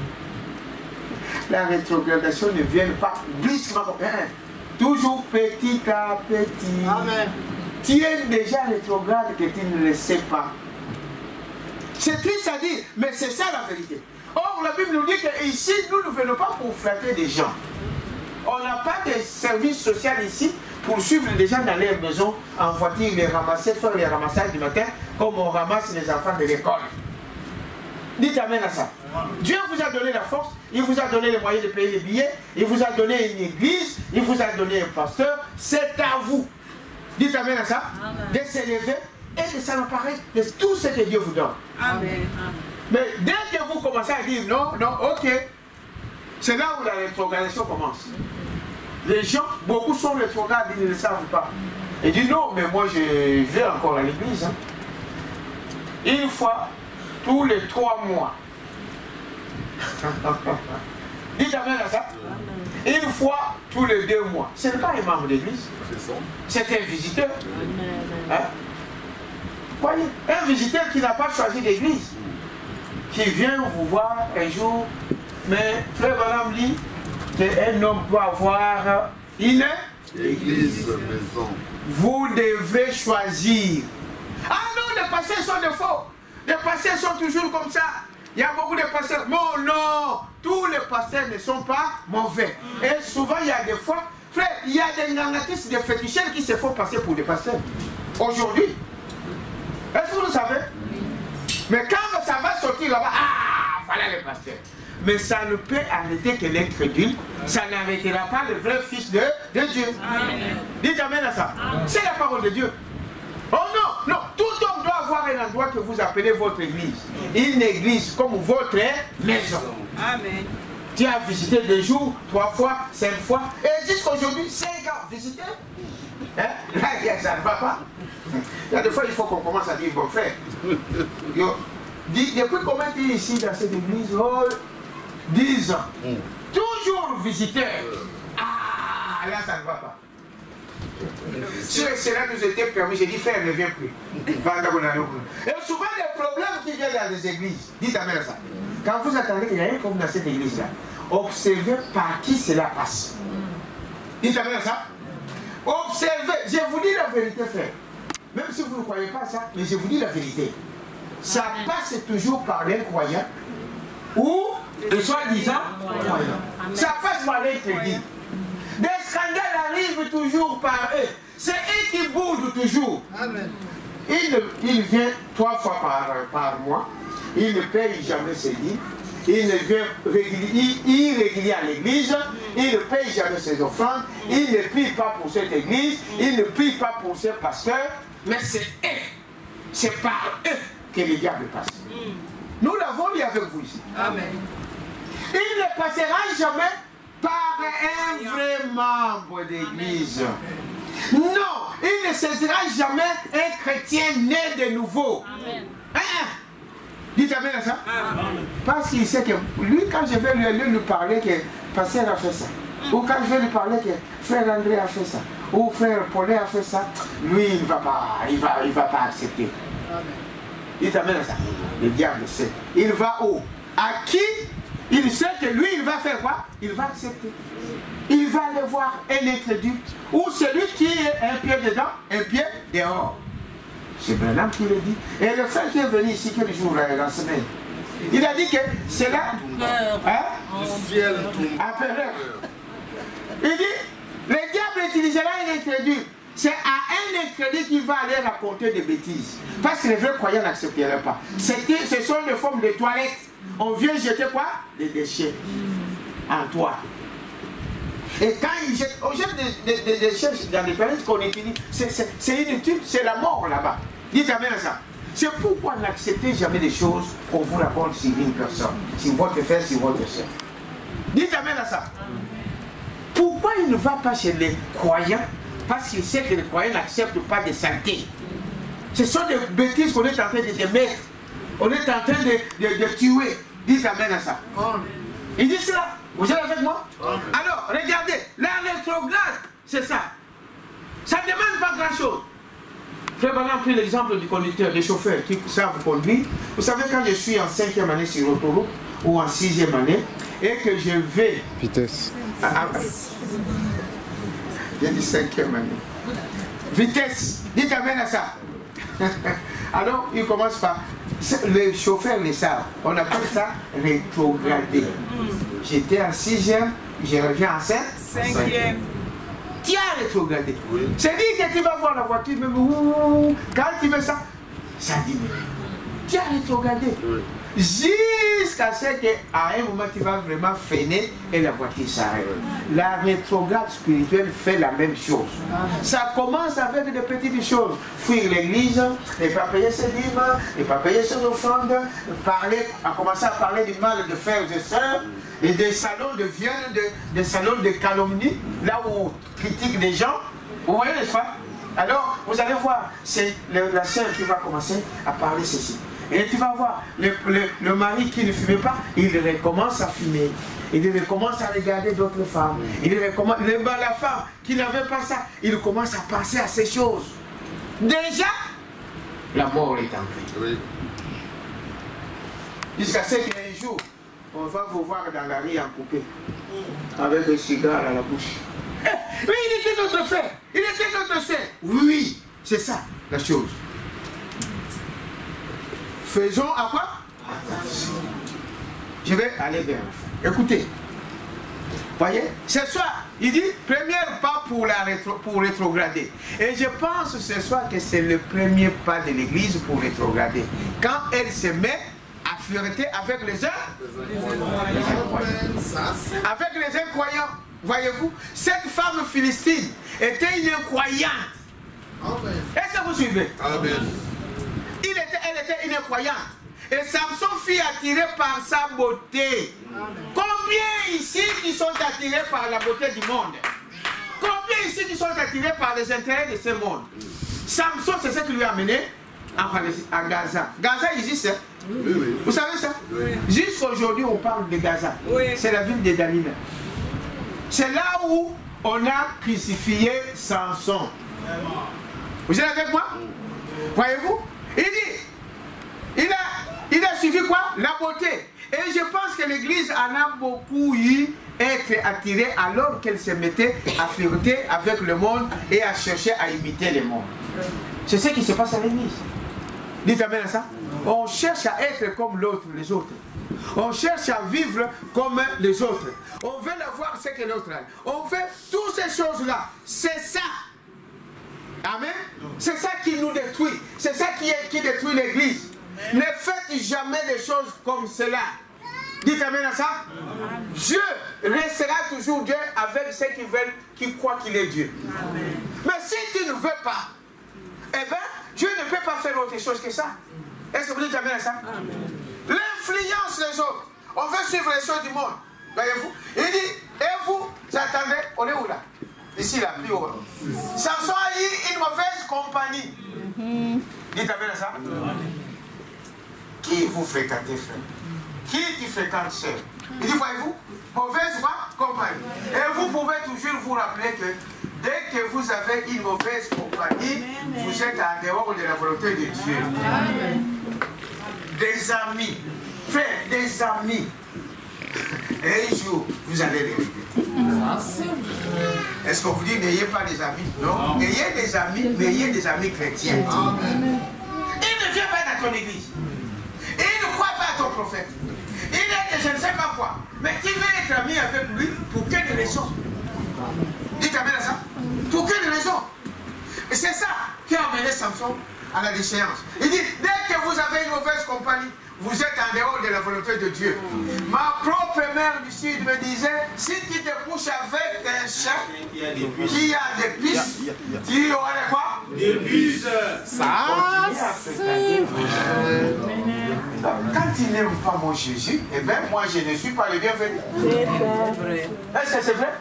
S1: La rétrogradation ne vient pas brusquement. Toujours petit à petit. Amen. Tu es déjà rétrograde que tu ne le sais pas. C'est triste à dire, mais c'est ça la vérité. Or, la Bible nous dit qu'ici, nous ne venons pas pour flatter des gens. On n'a pas de service social ici pour suivre les gens dans leur maison, en voiture, les ramasser, faire les ramassages du matin, comme on ramasse les enfants de l'école. Dites amen à ça. Dieu vous a donné la force, il vous a donné les moyens de payer les billets, il vous a donné une église, il vous a donné un pasteur. C'est à vous, dites amen à ça, de s'élever et de s'emparer de tout ce que Dieu vous donne.
S4: Amen.
S1: Mais dès que vous commencez à dire non, non, ok, c'est là où la rétrogradation commence. Les gens, beaucoup sont rétrogrades, ils ne le savent pas. Ils disent non, mais moi je vais encore à l'église. Hein. Une fois tous les 3 mois. Dites amen à ça. Une fois tous les 2 mois. Ce n'est pas un membre d'église. C'est un visiteur. Hein? Voyez, un visiteur qui n'a pas choisi d'église, qui vient vous voir un jour, mais Frère Branham dit qu'un homme doit avoir une
S2: Église, maison.
S1: Vous devez choisir. Ah non, les pasteurs sont de faux. Les pasteurs sont toujours comme ça. Il y a beaucoup de pasteurs. Non, non, tous les pasteurs ne sont pas mauvais. Et souvent, il y a des fois, frère, il y a des nangatistes, des féticheurs qui se font passer pour des pasteurs. Aujourd'hui. Est-ce que vous le savez? Mais quand ça va sortir là-bas, ah, voilà les pasteurs. Mais ça ne peut arrêter que l'incrédule. Ça n'arrêtera pas le vrai fils de Dieu. Amen. Dites amen à ça. C'est la parole de Dieu. Oh non, non, tout homme doit avoir un endroit que vous appelez votre église. Une église comme votre maison. Amen. Tu as visité 2 jours, 3 fois, 5 fois, et jusqu'aujourd'hui, 5 ans visité. Hein? Là, ça ne va pas. Il y a des fois, il faut qu'on commence à dire, bon frère, depuis combien tu es ici dans cette église? Oh, 10 ans. Toujours visiteur. Ah, là, ça ne va pas. Si cela nous était permis, j'ai dit, frère, ne viens plus. Et souvent, les problèmes qui viennent dans les églises, dites amen à ça. Quand vous attendez qu'il y a un comme dans cette église-là, observez par qui cela passe. Dites amen à ça. Observez. Je vous dis la vérité, frère. Même si vous ne croyez pas ça, mais je vous dis la vérité. Ça passe toujours par les croyants ou les soi-disant croyants. Ça passe par les crédits. Des scandales arrivent toujours par eux. C'est eux qui bougent toujours. Amen. Il vient 3 fois par mois. Il ne paye jamais ses dîmes. Il ne vient irrégulier à l'église. Il ne paye jamais ses offrandes. Il ne prie pas pour cette église. Il ne prie pas pour ses pasteurs. Mais c'est eux. C'est par eux que le diable passe. Nous l'avons dit avec vous ici. Amen. Il ne passera jamais par un vrai membre d'église. Non, il ne saisira jamais un chrétien né de nouveau. Amen. Dites amen à ça. Amen. Parce qu'il sait que lui, quand je vais lui parler que pasteur a fait ça, ou quand je vais lui parler que frère André a fait ça, ou frère Paulet a fait ça, lui, il ne va pas accepter. Amen. Dites amen à ça. Le diable sait. Il va où? À qui? Il sait que lui, il va faire quoi? Il va accepter. Il va aller voir un incrédule. Ou celui qui est un pied dedans, un pied dehors. C'est Branham qui le dit. Et le frère qui est venu ici, quel jour la semaine, il a dit que c'est là. Hein? Il dit, le diable utilisera un incrédule. C'est à un incrédule qu'il va aller raconter des bêtises. Parce que les vrais croyants n'accepteraient pas. Ce sont des formes de toilettes. On vient jeter quoi? Des déchets en toi. Et quand on jette des déchets dans les planètes qu'on utilise, c'est inutile, c'est la mort là-bas. Dites amen à ça. C'est pourquoi n'acceptez jamais des choses qu'on vous raconte sur une personne, sur votre frère, sur votre soeur. Dites amen à ça. Pourquoi il ne va pas chez les croyants? Parce qu'il sait que les croyants n'acceptent pas de santé. Ce sont des bêtises qu'on est en train de mettre. On est en train de tuer. Dites amen à ça. Il dit cela. Vous êtes avec moi? Alors, regardez, la rétrograde, c'est ça. Ça ne demande pas grand-chose. Frère Branham a pris l'exemple du conducteur, des chauffeurs qui savent conduire. Vous savez, quand je suis en 5e année sur l'autoroute, ou en 6e année, et que je vais...
S5: Vitesse.
S1: J'ai dit 5e année. Vitesse. Dites amen à ça. Alors, il commence par... Les chauffeurs le savent. On appelle ça rétrograder. J'étais en 6e, je reviens en 5e. Tu as rétrogradé. Oui. C'est dit que tu vas voir la voiture, même quand tu mets ça, ça diminue. Tu as rétrogradé. Oui. jusqu'à ce qu'à un moment tu vas vraiment freiner et la voiture s'arrête. La rétrograde spirituelle fait la même chose. Ça commence avec de petites choses. Fuir l'église, ne pas payer ses dîmes, ne pas payer ses offrandes, commencer à parler du mal de frères et sœurs, et des salons de viol, des salons de calomnie, là où on critique des gens. Vous voyez, n'est-ce pas? Alors, vous allez voir, c'est la sœur qui va commencer à parler ceci. Et tu vas voir, le mari qui ne fumait pas, il recommence à fumer. Il recommence à regarder d'autres femmes. La femme qui n'avait pas ça, il commence à penser à ces choses. Déjà, la mort est entrée.
S2: Oui.
S1: Jusqu'à ce qu'un jour, on va vous voir dans la rue en coupé, avec un cigare à la bouche. Oui, il était notre frère, il était notre sœur. Oui, c'est ça la chose. Faisons à quoi? Attention. Je vais aller vers la fin. Écoutez, voyez, ce soir, il dit premier pas pour rétrograder. Et je pense ce soir que c'est le premier pas de l'église pour rétrograder. Quand elle se met à flirter avec les incroyants. Voyez-vous, cette femme philistine était une incroyante. Est-ce que vous suivez?
S2: Amen.
S1: Elle était une incroyante. Et Samson fut attiré par sa beauté. Combien ici qui sont attirés par la beauté du monde? Combien ici qui sont attirés par les intérêts de ce monde? Samson, c'est ce qui lui a amené à Gaza. Gaza existe, hein?
S2: Oui, oui.
S1: Vous savez ça?
S2: Oui.
S1: Jusqu'aujourd'hui, on parle de Gaza.
S4: Oui.
S1: C'est la ville de Dalila. C'est là où on a crucifié Samson. Vous êtes avec moi? Voyez-vous? Il dit, il a suivi quoi? La beauté. Et je pense que l'église en a beaucoup eu être attirée alors qu'elle se mettait à flirter avec le monde et à chercher à imiter le monde. C'est ce qui se passe à l'église. Dites amen à ça. On cherche à être comme l'autre, les autres. On cherche à vivre comme les autres. On veut avoir ce que l'autre a. On veut toutes ces choses-là. C'est ça. Amen. C'est ça qui nous détruit. C'est ça qui détruit l'église. Ne faites jamais des choses comme cela. Dites amen à ça. Dieu restera toujours Dieu avec ceux qui croient qu'il est Dieu. Amen. Mais si tu ne veux pas, eh bien, Dieu ne peut pas faire autre chose que ça. Est-ce que vous dites amen à ça? L'influence des autres. On veut suivre les choses du monde. Voyez-vous? Il dit, et vous attendez, on est où là? Ici là, plus haut. Samson a eu une mauvaise compagnie. Dites amen à ça. Qui vous fréquentez, frère? Qui fréquente, sœur? Il dit, voyez-vous, mauvaise compagnie. Et vous pouvez toujours vous rappeler que dès que vous avez une mauvaise compagnie, vous êtes en dehors de la volonté de Dieu. Des amis, frère, des amis. Et un jour, vous allez les regretter. Est-ce qu'on vous dit, n'ayez pas des amis? Non. Ayez des amis, mais ayez des amis chrétiens. Il ne vient pas dans ton église. Il ne croit pas à ton prophète. Il est de je ne sais pas quoi. Mais tu veux être ami avec lui pour quelle raison? Dites amen à ça. Pour quelle raison? Et c'est ça qui a amené Samson à la déchéance. Il dit, dès que vous avez une mauvaise compagnie, vous êtes en dehors de la volonté de Dieu. Ma propre mère du Sud me disait, si tu te couches avec un chat qui a des puces, tu auras quoi? Des puces. Ça, c'est quand tu n'aimes pas mon Jésus, eh bien, moi, je ne suis pas le bienvenu. C'est vrai. Est-ce que c'est vrai?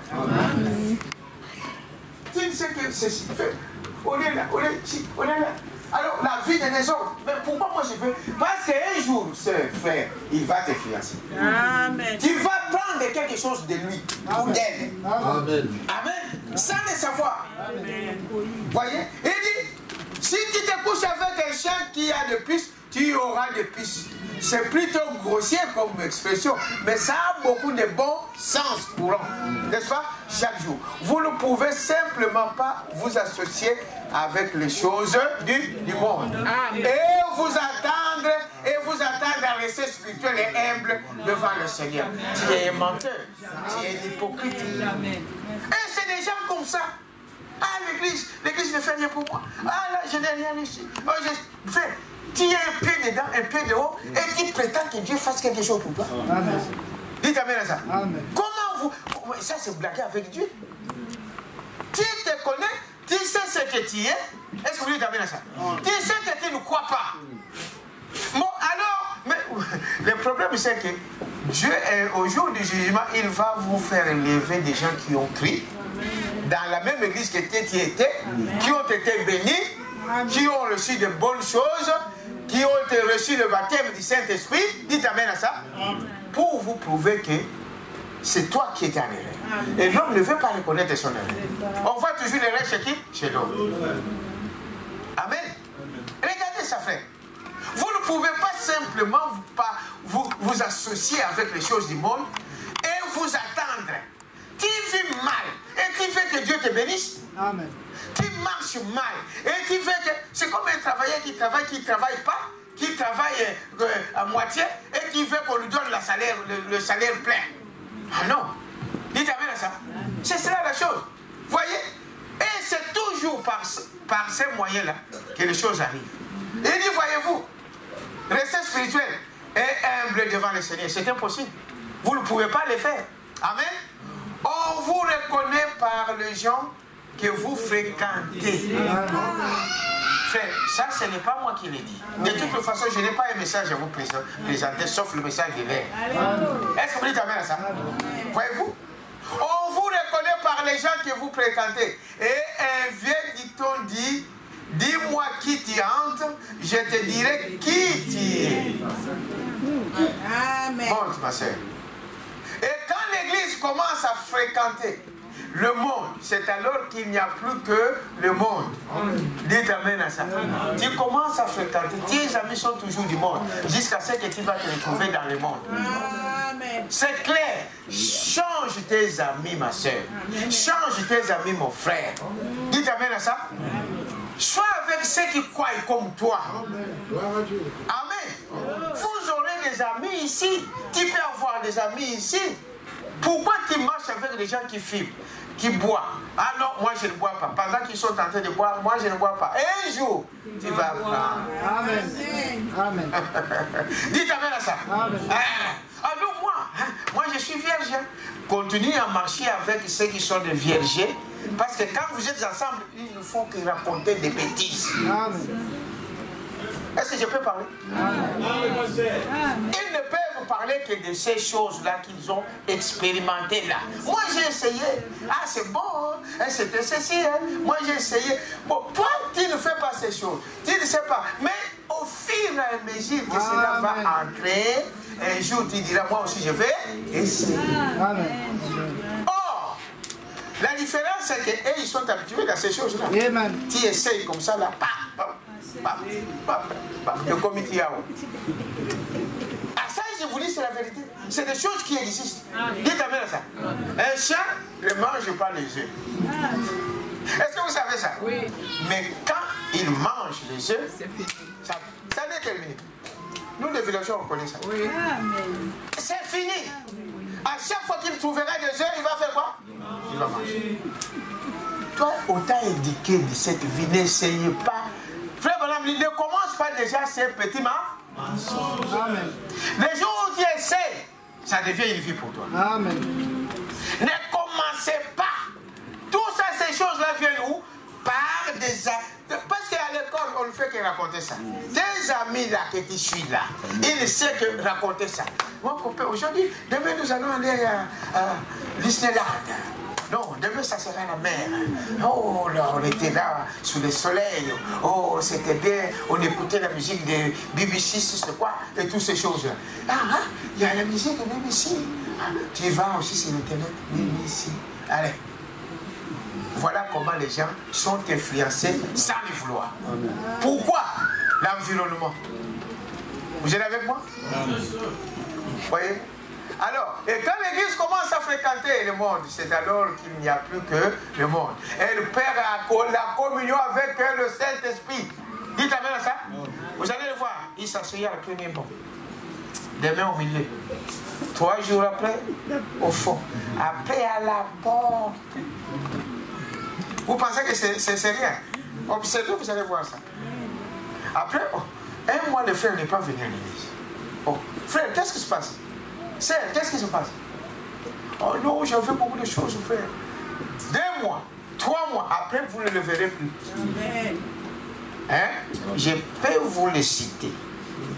S1: Tu sais que ceci fait. On est là, on est ici, on est là. Alors, la vie des autres, mais pourquoi moi je veux? Parce qu'un jour, ce frère, il va te fiancer. Amen. Tu vas prendre quelque chose de lui, ou d'elle.
S2: Amen.
S1: Amen. Sans le savoir. Amen. Voyez? Il dit, si tu te couches avec un chien qui a des puces, tu auras des puces. C'est plutôt grossier comme expression, mais ça a beaucoup de bon sens courant, n'est-ce pas? Chaque jour. Vous ne pouvez simplement pas vous associer avec les choses du monde. Amen. Et vous attendre à rester spirituel et humble devant le Seigneur. Tu es un menteur, tu es un hypocrite. Et c'est des gens comme ça. Ah, l'église ne fait rien pour moi. Ah là, je n'ai rien ici. Oh, tu as un pied dedans, un pied dehors, et tu prétends que Dieu fasse quelque chose pour toi.
S3: Amen.
S1: Dites amen à ça.
S3: Amen.
S1: Comment vous... Ça, c'est blaguer avec Dieu. Tu te connais, tu sais ce que tu es. Est-ce que vous dites amen à ça? Tu sais que tu ne crois pas. Bon, alors, mais le problème, c'est que Dieu, au jour du jugement, il va vous faire lever des gens qui ont cru dans la même église que tu étais, qui ont été bénis, qui ont reçu de bonnes choses, qui ont reçu le baptême du Saint-Esprit. Dites amen à ça. Pour vous prouver que c'est toi qui es en erreur. Et l'homme ne veut pas reconnaître son erreur. On voit toujours l'erreur chez qui? Chez l'homme. Amen. Regardez ça, frère. Vous ne pouvez pas simplement vous associer avec les choses du monde et vous attendre. Tu vis mal et tu veux que Dieu te bénisse.
S3: Amen.
S1: Tu marches mal et tu veux que... C'est comme un travailleur qui ne travaille pas, qui travaille à moitié et qui veut qu'on lui donne le salaire plein. Ah non. Dites amen à ça. C'est cela la chose. Voyez? Et c'est toujours par ces moyens-là que les choses arrivent. Et il dit, voyez-vous, restez spirituel et humble devant le Seigneur. C'est impossible. Vous ne pouvez pas le faire. Amen. On vous reconnaît par les gens que vous fréquentez. Frère, ça, ce n'est pas moi qui l'ai dit. De toute façon, je n'ai pas un message à vous présenter, sauf le message de l'air. Est-ce que vous dites amen à ça? Voyez-vous? On vous reconnaît par les gens que vous fréquentez. Et un vieux dicton dit, dis-moi qui t'y hante, je te dirai qui t'y est.
S4: Amen.
S1: Monte, ma soeur. Et quand l'Église commence à fréquenter le monde, c'est alors qu'il n'y a plus que le monde. Dites amen à ça. Tu commences à fréquenter, tes amis sont toujours du monde, jusqu'à ce que tu vas te retrouver dans le monde.
S4: Amen.
S1: C'est clair. Change tes amis, ma soeur. Change tes amis, mon frère. Dites amen à ça. Sois avec ceux qui croient comme toi. Amen. Vous aurez des amis ici. Tu peux avoir des amis ici. Pourquoi tu marches avec des gens qui fument, qui boivent? Ah non, moi je ne bois pas. Pendant qu'ils sont en train de boire, moi je ne bois pas. Un jour, tu vas prendre.
S3: Amen. Amen.
S1: Dites amen à ça.
S3: Amen.
S1: Ah non, moi je suis vierge. Continuez à marcher avec ceux qui sont des vierges. Parce que quand vous êtes ensemble, il ne faut que raconter des bêtises.
S3: Amen.
S1: Est-ce que je peux parler? Ils ne peuvent parler que de ces choses-là qu'ils ont expérimentées là. Moi j'ai essayé. Ah c'est bon, hein? C'était ceci. Hein? Moi j'ai essayé. Bon, toi tu ne fais pas ces choses. Tu ne sais pas. Mais au fur et à mesure que cela va entrer, un jour tu diras moi aussi je vais essayer.
S3: Amen.
S1: Or, la différence c'est qu'eux ils sont habitués à ces choses-là.
S3: Amen.
S1: Tu essayes comme ça là. Le comité à ah ça je vous dis c'est la vérité. C'est des choses qui existent. Dites amen à ça. Un chat ne mange pas les œufs. Est-ce que vous savez ça?
S4: Oui.
S1: Mais quand il mange les œufs, ça n'est terminé. Nous les villageois on connaît ça.
S4: Oui. Amen.
S1: C'est fini. À chaque fois qu'il trouvera des œufs, il va faire quoi? Il va manger. Toi, on t'a indiqué de cette vie, n'essayez pas. Frère Branham, ne commence pas déjà ces petits mensonges.
S3: Amen.
S1: Les jours où tu essaies, ça devient une vie pour toi.
S3: Amen.
S1: Ne commencez pas. Tout ça, ces choses-là viennent où? Par des amis. Parce qu'à l'école, on ne fait que raconter ça. Tes amis là que tu suis là, ils ne savent que raconter ça. Mon copain, aujourd'hui, demain nous allons aller à Disneyland. Non, demain ça sera la mer. Oh là, on était là, sous le soleil. Oh, c'était bien. On écoutait la musique de BBC, c'est quoi, et toutes ces choses-là. Ah, il y a la musique de BBC. Ah, tu vas aussi sur Internet, BBC. Allez. Voilà comment les gens sont influencés sans le vouloir. Amen. Pourquoi? L'environnement. Vous êtes avec moi? Vous voyez? Alors, et quand l'Église commence à fréquenter le monde, c'est alors qu'il n'y a plus que le monde. Elle perd la communion avec le Saint-Esprit. Dites amen à ça. Vous allez le voir. Il s'asseyait à la première banc. Des mains au milieu. 3 jours après, au fond. Après, à la porte. Vous pensez que c'est rien? Observez, vous allez voir ça. Après, Un mois, le frère n'est pas venu à l'église. Oh, frère, qu'est-ce qui se passe? Sœur, qu'est-ce qui se passe? Oh non, j'ai fait beaucoup de choses, frère. 2 mois, 3 mois, après, vous ne le verrez plus.
S4: Amen.
S1: Hein? Je peux vous le citer.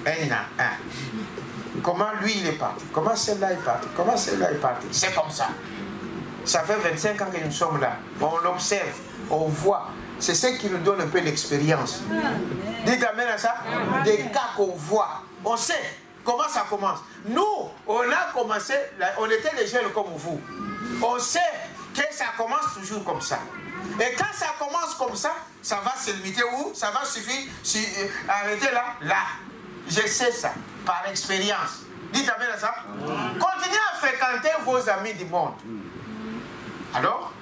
S1: Un à un. Comment lui, il est parti? Comment celle-là est partie? Comment celle-là est partie? C'est comme ça. Ça fait 25 ans que nous sommes là. On l'observe, on voit. C'est ce qui nous donne un peu d'expérience. Dites amen à ça. Des cas qu'on voit. On sait comment ça commence. Nous, on a commencé, on était les jeunes comme vous. On sait que ça commence toujours comme ça. Et quand ça commence comme ça, ça va se limiter où? Ça va suffire, arrêter là? Là. Je sais ça, par expérience. Dites amen à ça. Continuez à fréquenter vos amis du monde. Alors,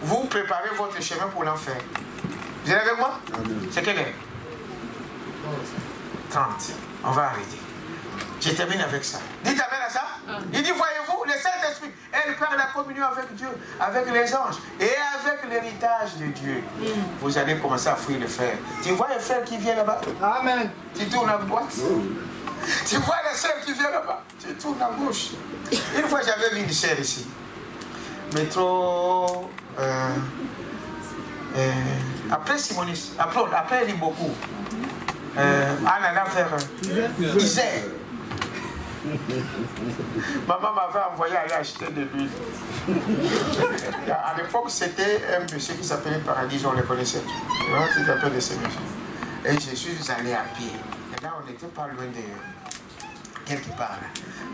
S1: vous préparez votre chemin pour l'enfer. Vous êtes avec moi? C'est quelle heure? 30. On va arrêter. Je termine avec ça. Dites amen à ça. Il dit, voyez-vous, le Saint-Esprit, elle perd la communion avec Dieu, avec les anges et avec l'héritage de Dieu. Vous allez commencer à fuir le fer. Tu vois le frère qui vient là-bas?
S3: Amen.
S1: Tu tournes à droite. Tu vois la sœur qui vient là-bas? Tu tournes à gauche. Une fois, j'avais vu une sœur ici. Mais trop... après Simonis, après elle dit beaucoup. Anne allait faire Isère. Maman m'avait envoyé aller acheter de l'huile. À l'époque, c'était un monsieur qui s'appelait Paradis, on le connaissait. Il s'appelle de ces messieurs. Et je suis allé à pied. Et là, on n'était pas loin de quelque part.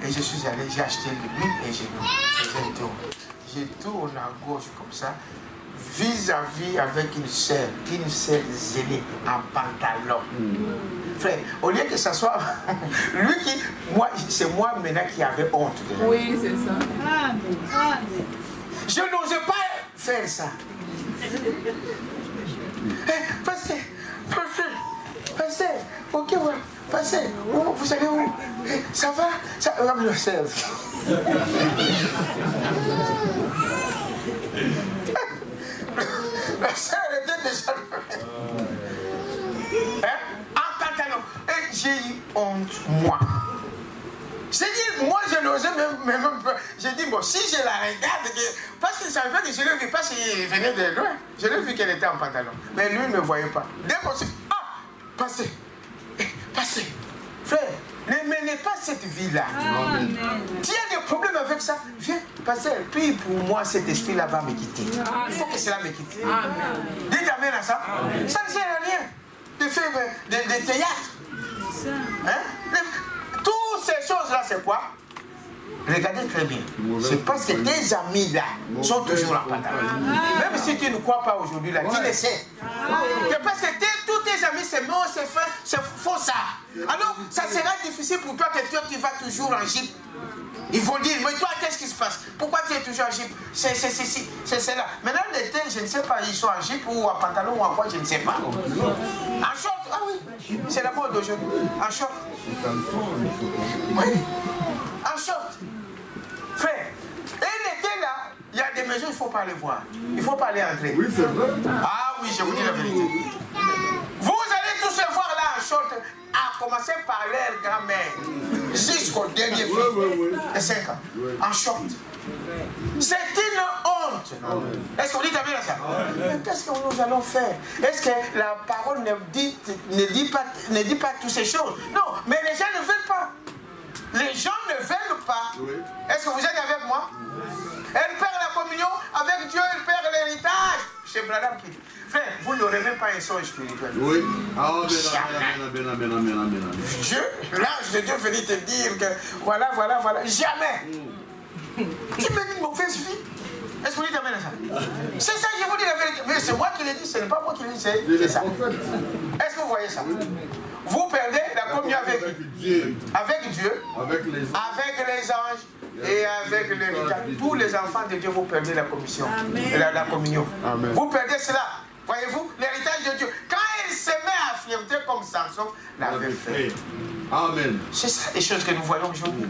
S1: Et je suis allé, j'ai acheté de l'huile et je faisais un tour. Je tourne à gauche comme ça, vis-à-vis avec une sœur zélée en pantalon. Frère, au lieu que ce soit lui qui, c'est moi maintenant qui avais honte de lui.
S4: Oui, c'est ça. Amen.
S1: Je n'osais pas faire ça. Passez, ok, ouais, passez, vous allez où? Ça va? Ça va me le servir. La sœur était déjà... En pantalon. Et j'ai eu honte, moi. J'ai dit, moi je n'osais même pas. J'ai dit, bon, si je la regarde, parce qu'il ne savait pas que je l'ai vu, parce qu'il venait de loin. Je l'ai vu qu'elle était en pantalon. Mais lui ne me voyait pas. Dès qu'on s'est dit, passez, passez. Frère, ne menez pas cette vie-là. Tu as des problèmes avec ça, viens, passez. Puis pour moi, cet esprit-là va me quitter. Il faut que cela me quitte. Dites amen à ça. Ça ne sert à rien de faire des théâtres. Hein? Toutes ces choses-là, c'est quoi? Regardez très bien. C'est parce que tes amis-là sont toujours en pantalon. Même si tu ne crois pas aujourd'hui, là, tu le sais. C'est parce que tous tes amis, c'est mort, c'est faux ça. Alors, ça sera difficile pour toi que toi, tu vas toujours en jeep. Ils vont dire, mais toi, qu'est-ce qui se passe? Pourquoi tu es toujours en jeep? C'est cela. Maintenant, l'été, je ne sais pas, ils sont en jeep ou en pantalon ou en quoi, je ne sais pas. En short, ah oui, c'est la mode d'aujourd'hui. En short. Oui, en short. Frère, et l'été là, il y a des maisons, il ne faut pas les voir. Il ne faut pas les entrer. Oui, c'est vrai. Ah oui, je vous dis la vérité. Vous allez tous se voir là en short, à commencer par leur grand-mère, jusqu'au dernier fils de 5 ans, en short. C'est une honte. Est-ce que vous dites à bien ça? Mais qu'est-ce que nous allons faire? Est-ce que la parole ne dit pas toutes ces choses? Non, mais les gens ne veulent pas. Les gens ne veulent pas. Est-ce que vous êtes avec moi? Elle perd la communion avec Dieu, elle perd l'héritage. C'est Branham qui dit. Frère, vous n'aurez même pas un son spirituel. Oui. Dieu, l'ange de Dieu venait te dire que voilà. Jamais. Tu mènes une mauvaise vie. Est-ce que vous dites amen à ça? C'est ça, je vous dis la vérité. Mais c'est moi qui l'ai dit, ce n'est pas moi qui l'ai dit, c'est ça. Est-ce que vous voyez ça? Vous perdez la communion avec Dieu. Avec Dieu, avec les anges et avec l'héritage. Tous les enfants de Dieu, vous perdez la communion. Amen. Vous perdez cela. Voyez-vous, l'héritage de Dieu. Quand il se met à affirmer comme Samson l'avait fait. Amen. C'est ça les choses que nous voyons aujourd'hui.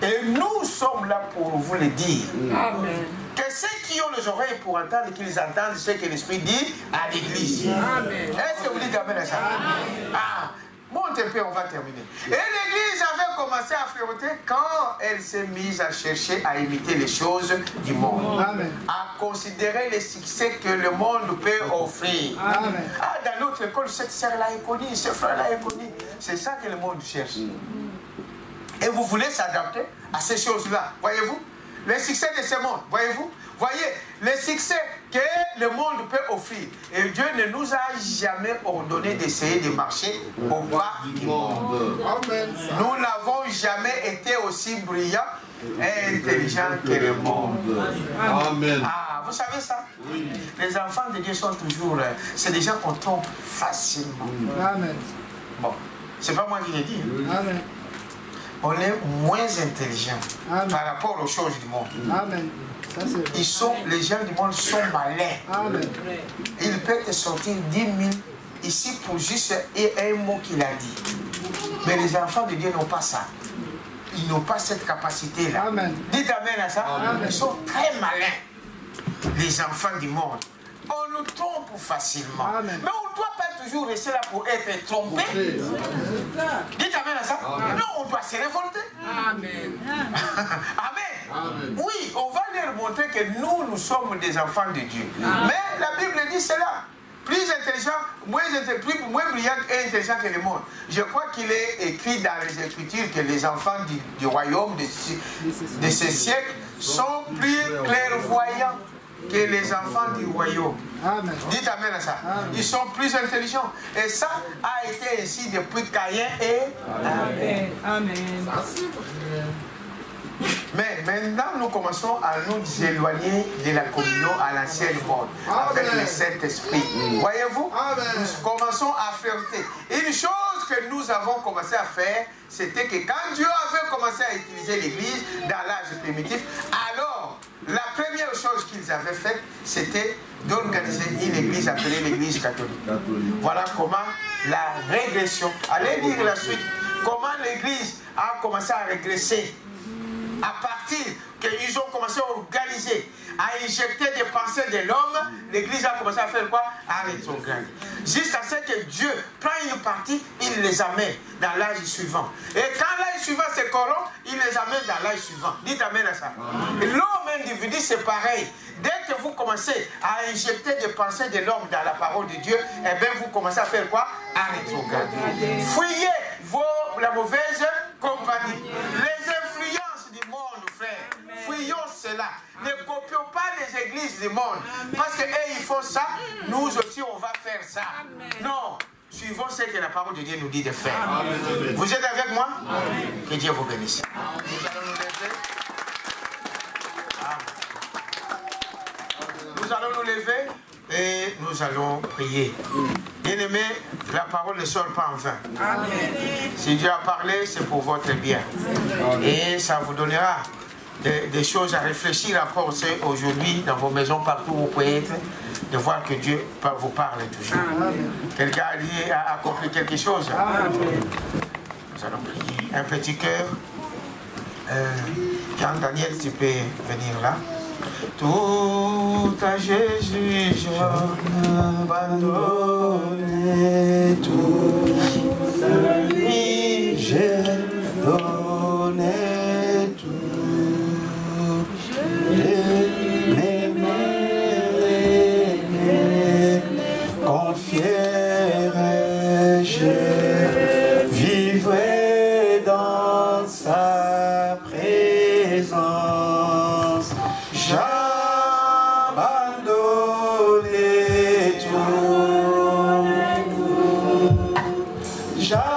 S1: Et nous sommes là pour vous le dire. Amen. Que ceux qui ont les oreilles pour entendre, qu'ils entendent ce que l'Esprit dit à l'Église. Est-ce que vous dites amen à ça? Amen. Monte un peu, on va terminer. Et l'Église avait commencé à fréquenter quand elle s'est mise à chercher à imiter les choses du monde.
S3: Amen.
S1: À considérer les succès que le monde peut offrir.
S3: Amen.
S1: Ah, dans notre école, cette sœur-là est connue, ce frère-là est connu. C'est ça que le monde cherche. Et vous voulez s'adapter à ces choses-là, voyez-vous? Les succès de ce monde, voyez-vous? Voyez, les succès que le monde peut offrir. Et Dieu ne nous a jamais ordonné d'essayer de marcher au bas du monde.
S2: Amen.
S1: Nous n'avons jamais été aussi brillants et intelligents que le monde.
S2: Amen.
S1: Ah, vous savez ça? Oui. Les enfants de Dieu sont toujours... c'est des gens qu'on trompe facilement.
S3: Amen.
S1: Bon, c'est pas moi qui l'ai dit.
S3: Amen.
S1: On est moins intelligents
S3: Amen.
S1: par rapport aux choses du monde.
S3: Amen. Ça, c'est
S1: Les gens du monde sont malins.
S3: Amen.
S1: Ils peuvent te sortir 10 000 ici pour juste un mot qu'il a dit. Mais les enfants de Dieu n'ont pas ça. Ils n'ont pas cette capacité-là.
S3: Amen.
S1: Dites amen à ça.
S3: Amen.
S1: Ils sont très malins, les enfants du monde. On nous trompe facilement.
S3: Amen.
S1: Mais on ne doit pas toujours rester là pour être trompé. Dites amen à ça.
S2: Amen.
S1: Non, on doit se révolter.
S4: Amen.
S1: Amen.
S2: Amen.
S1: Oui, on va leur montrer que nous sommes des enfants de Dieu. Mais la Bible dit cela. Plus intelligent, moins brillant et intelligent que le monde. Je crois qu'il est écrit dans les Écritures que les enfants du royaume de ce siècle sont plus clairvoyants que les enfants du royaume.
S3: Amen.
S1: Dites amen à ça.
S3: Amen.
S1: Ils sont plus intelligents. Et ça a été ainsi depuis Caïn et Abel.
S4: Amen.
S1: Mais maintenant, nous commençons à nous éloigner de la communion à l'ancienne monde, avec
S2: Amen.
S1: le Saint-Esprit. Voyez-vous,
S2: Amen.
S1: nous commençons à flirter. Une chose que nous avons commencé à faire, c'était que quand Dieu avait commencé à utiliser l'Église dans l'âge primitif, alors la première chose qu'ils avaient faite, c'était d'organiser une Église appelée l'Église catholique. Voilà comment la régression, allez lire la suite, comment l'Église a commencé à régresser. À partir qu'ils ont commencé à organiser, à injecter des pensées de l'homme, l'Église a commencé à faire quoi? À rétrograder. Jusqu'à ce que Dieu prend une partie, il les amène dans l'âge suivant. Et quand l'âge suivant se corrompt, il les amène dans l'âge suivant. Dites amen à ça. L'homme individu, c'est pareil. Dès que vous commencez à injecter des pensées de l'homme dans la parole de Dieu, eh bien vous commencez à faire quoi? À rétrograder. Fuyez la mauvaise compagnie. Les influences du monde, frère. Fuyons cela. Ne copions pas les églises du monde. Parce qu'eux, ils font ça, nous aussi, on va faire ça. Non. Suivons ce que la parole de Dieu nous dit de faire. Amen. Vous êtes avec moi? Amen. Que Dieu vous bénisse. Nous allons nous lever. Nous allons nous lever et nous allons prier. Bien-aimés, la parole ne sort pas en vain. Amen. Si Dieu a parlé, c'est pour votre bien. Et ça vous donnera des choses à réfléchir, à penser aujourd'hui dans vos maisons, partout où vous pouvez être, de voir que Dieu vous parle toujours. Quelqu'un a compris quelque chose? Amen. Nous allons prier. Un petit cœur. Quand Daniel, tu peux venir là. Tout à Jésus, j'ai abandonné, tout à lui, j'ai donné tout. Je m'aimerai, confierai, je vivrai dans sa présence. J'abandonne tout. J'abandonne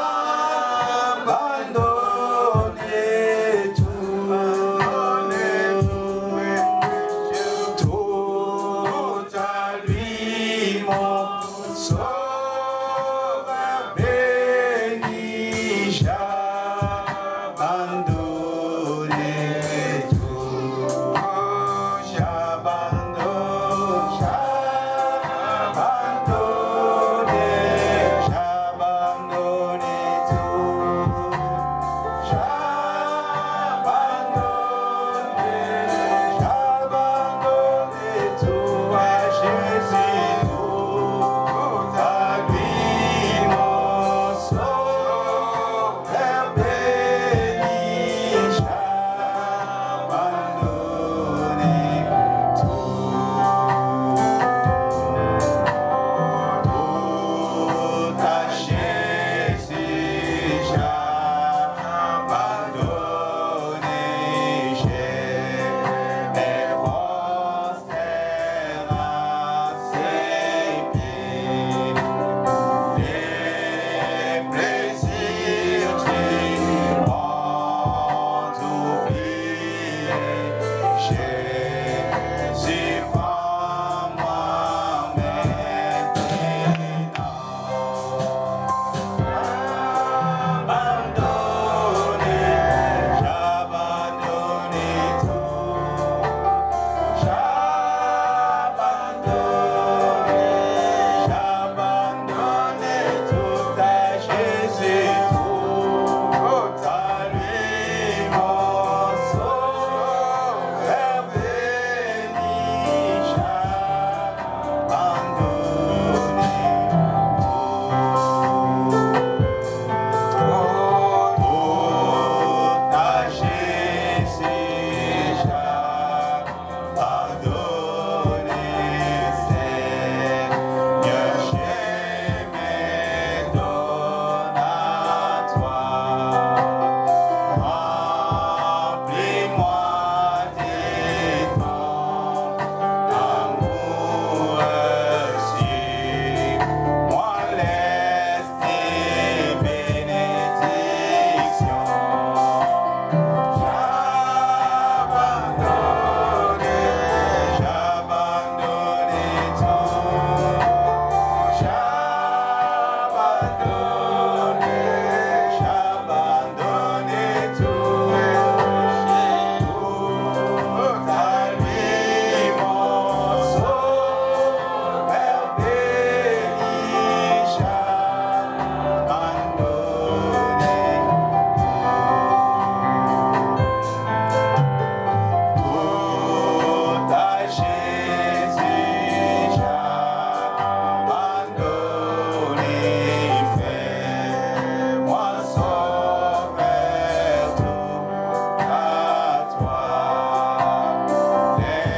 S1: Amen.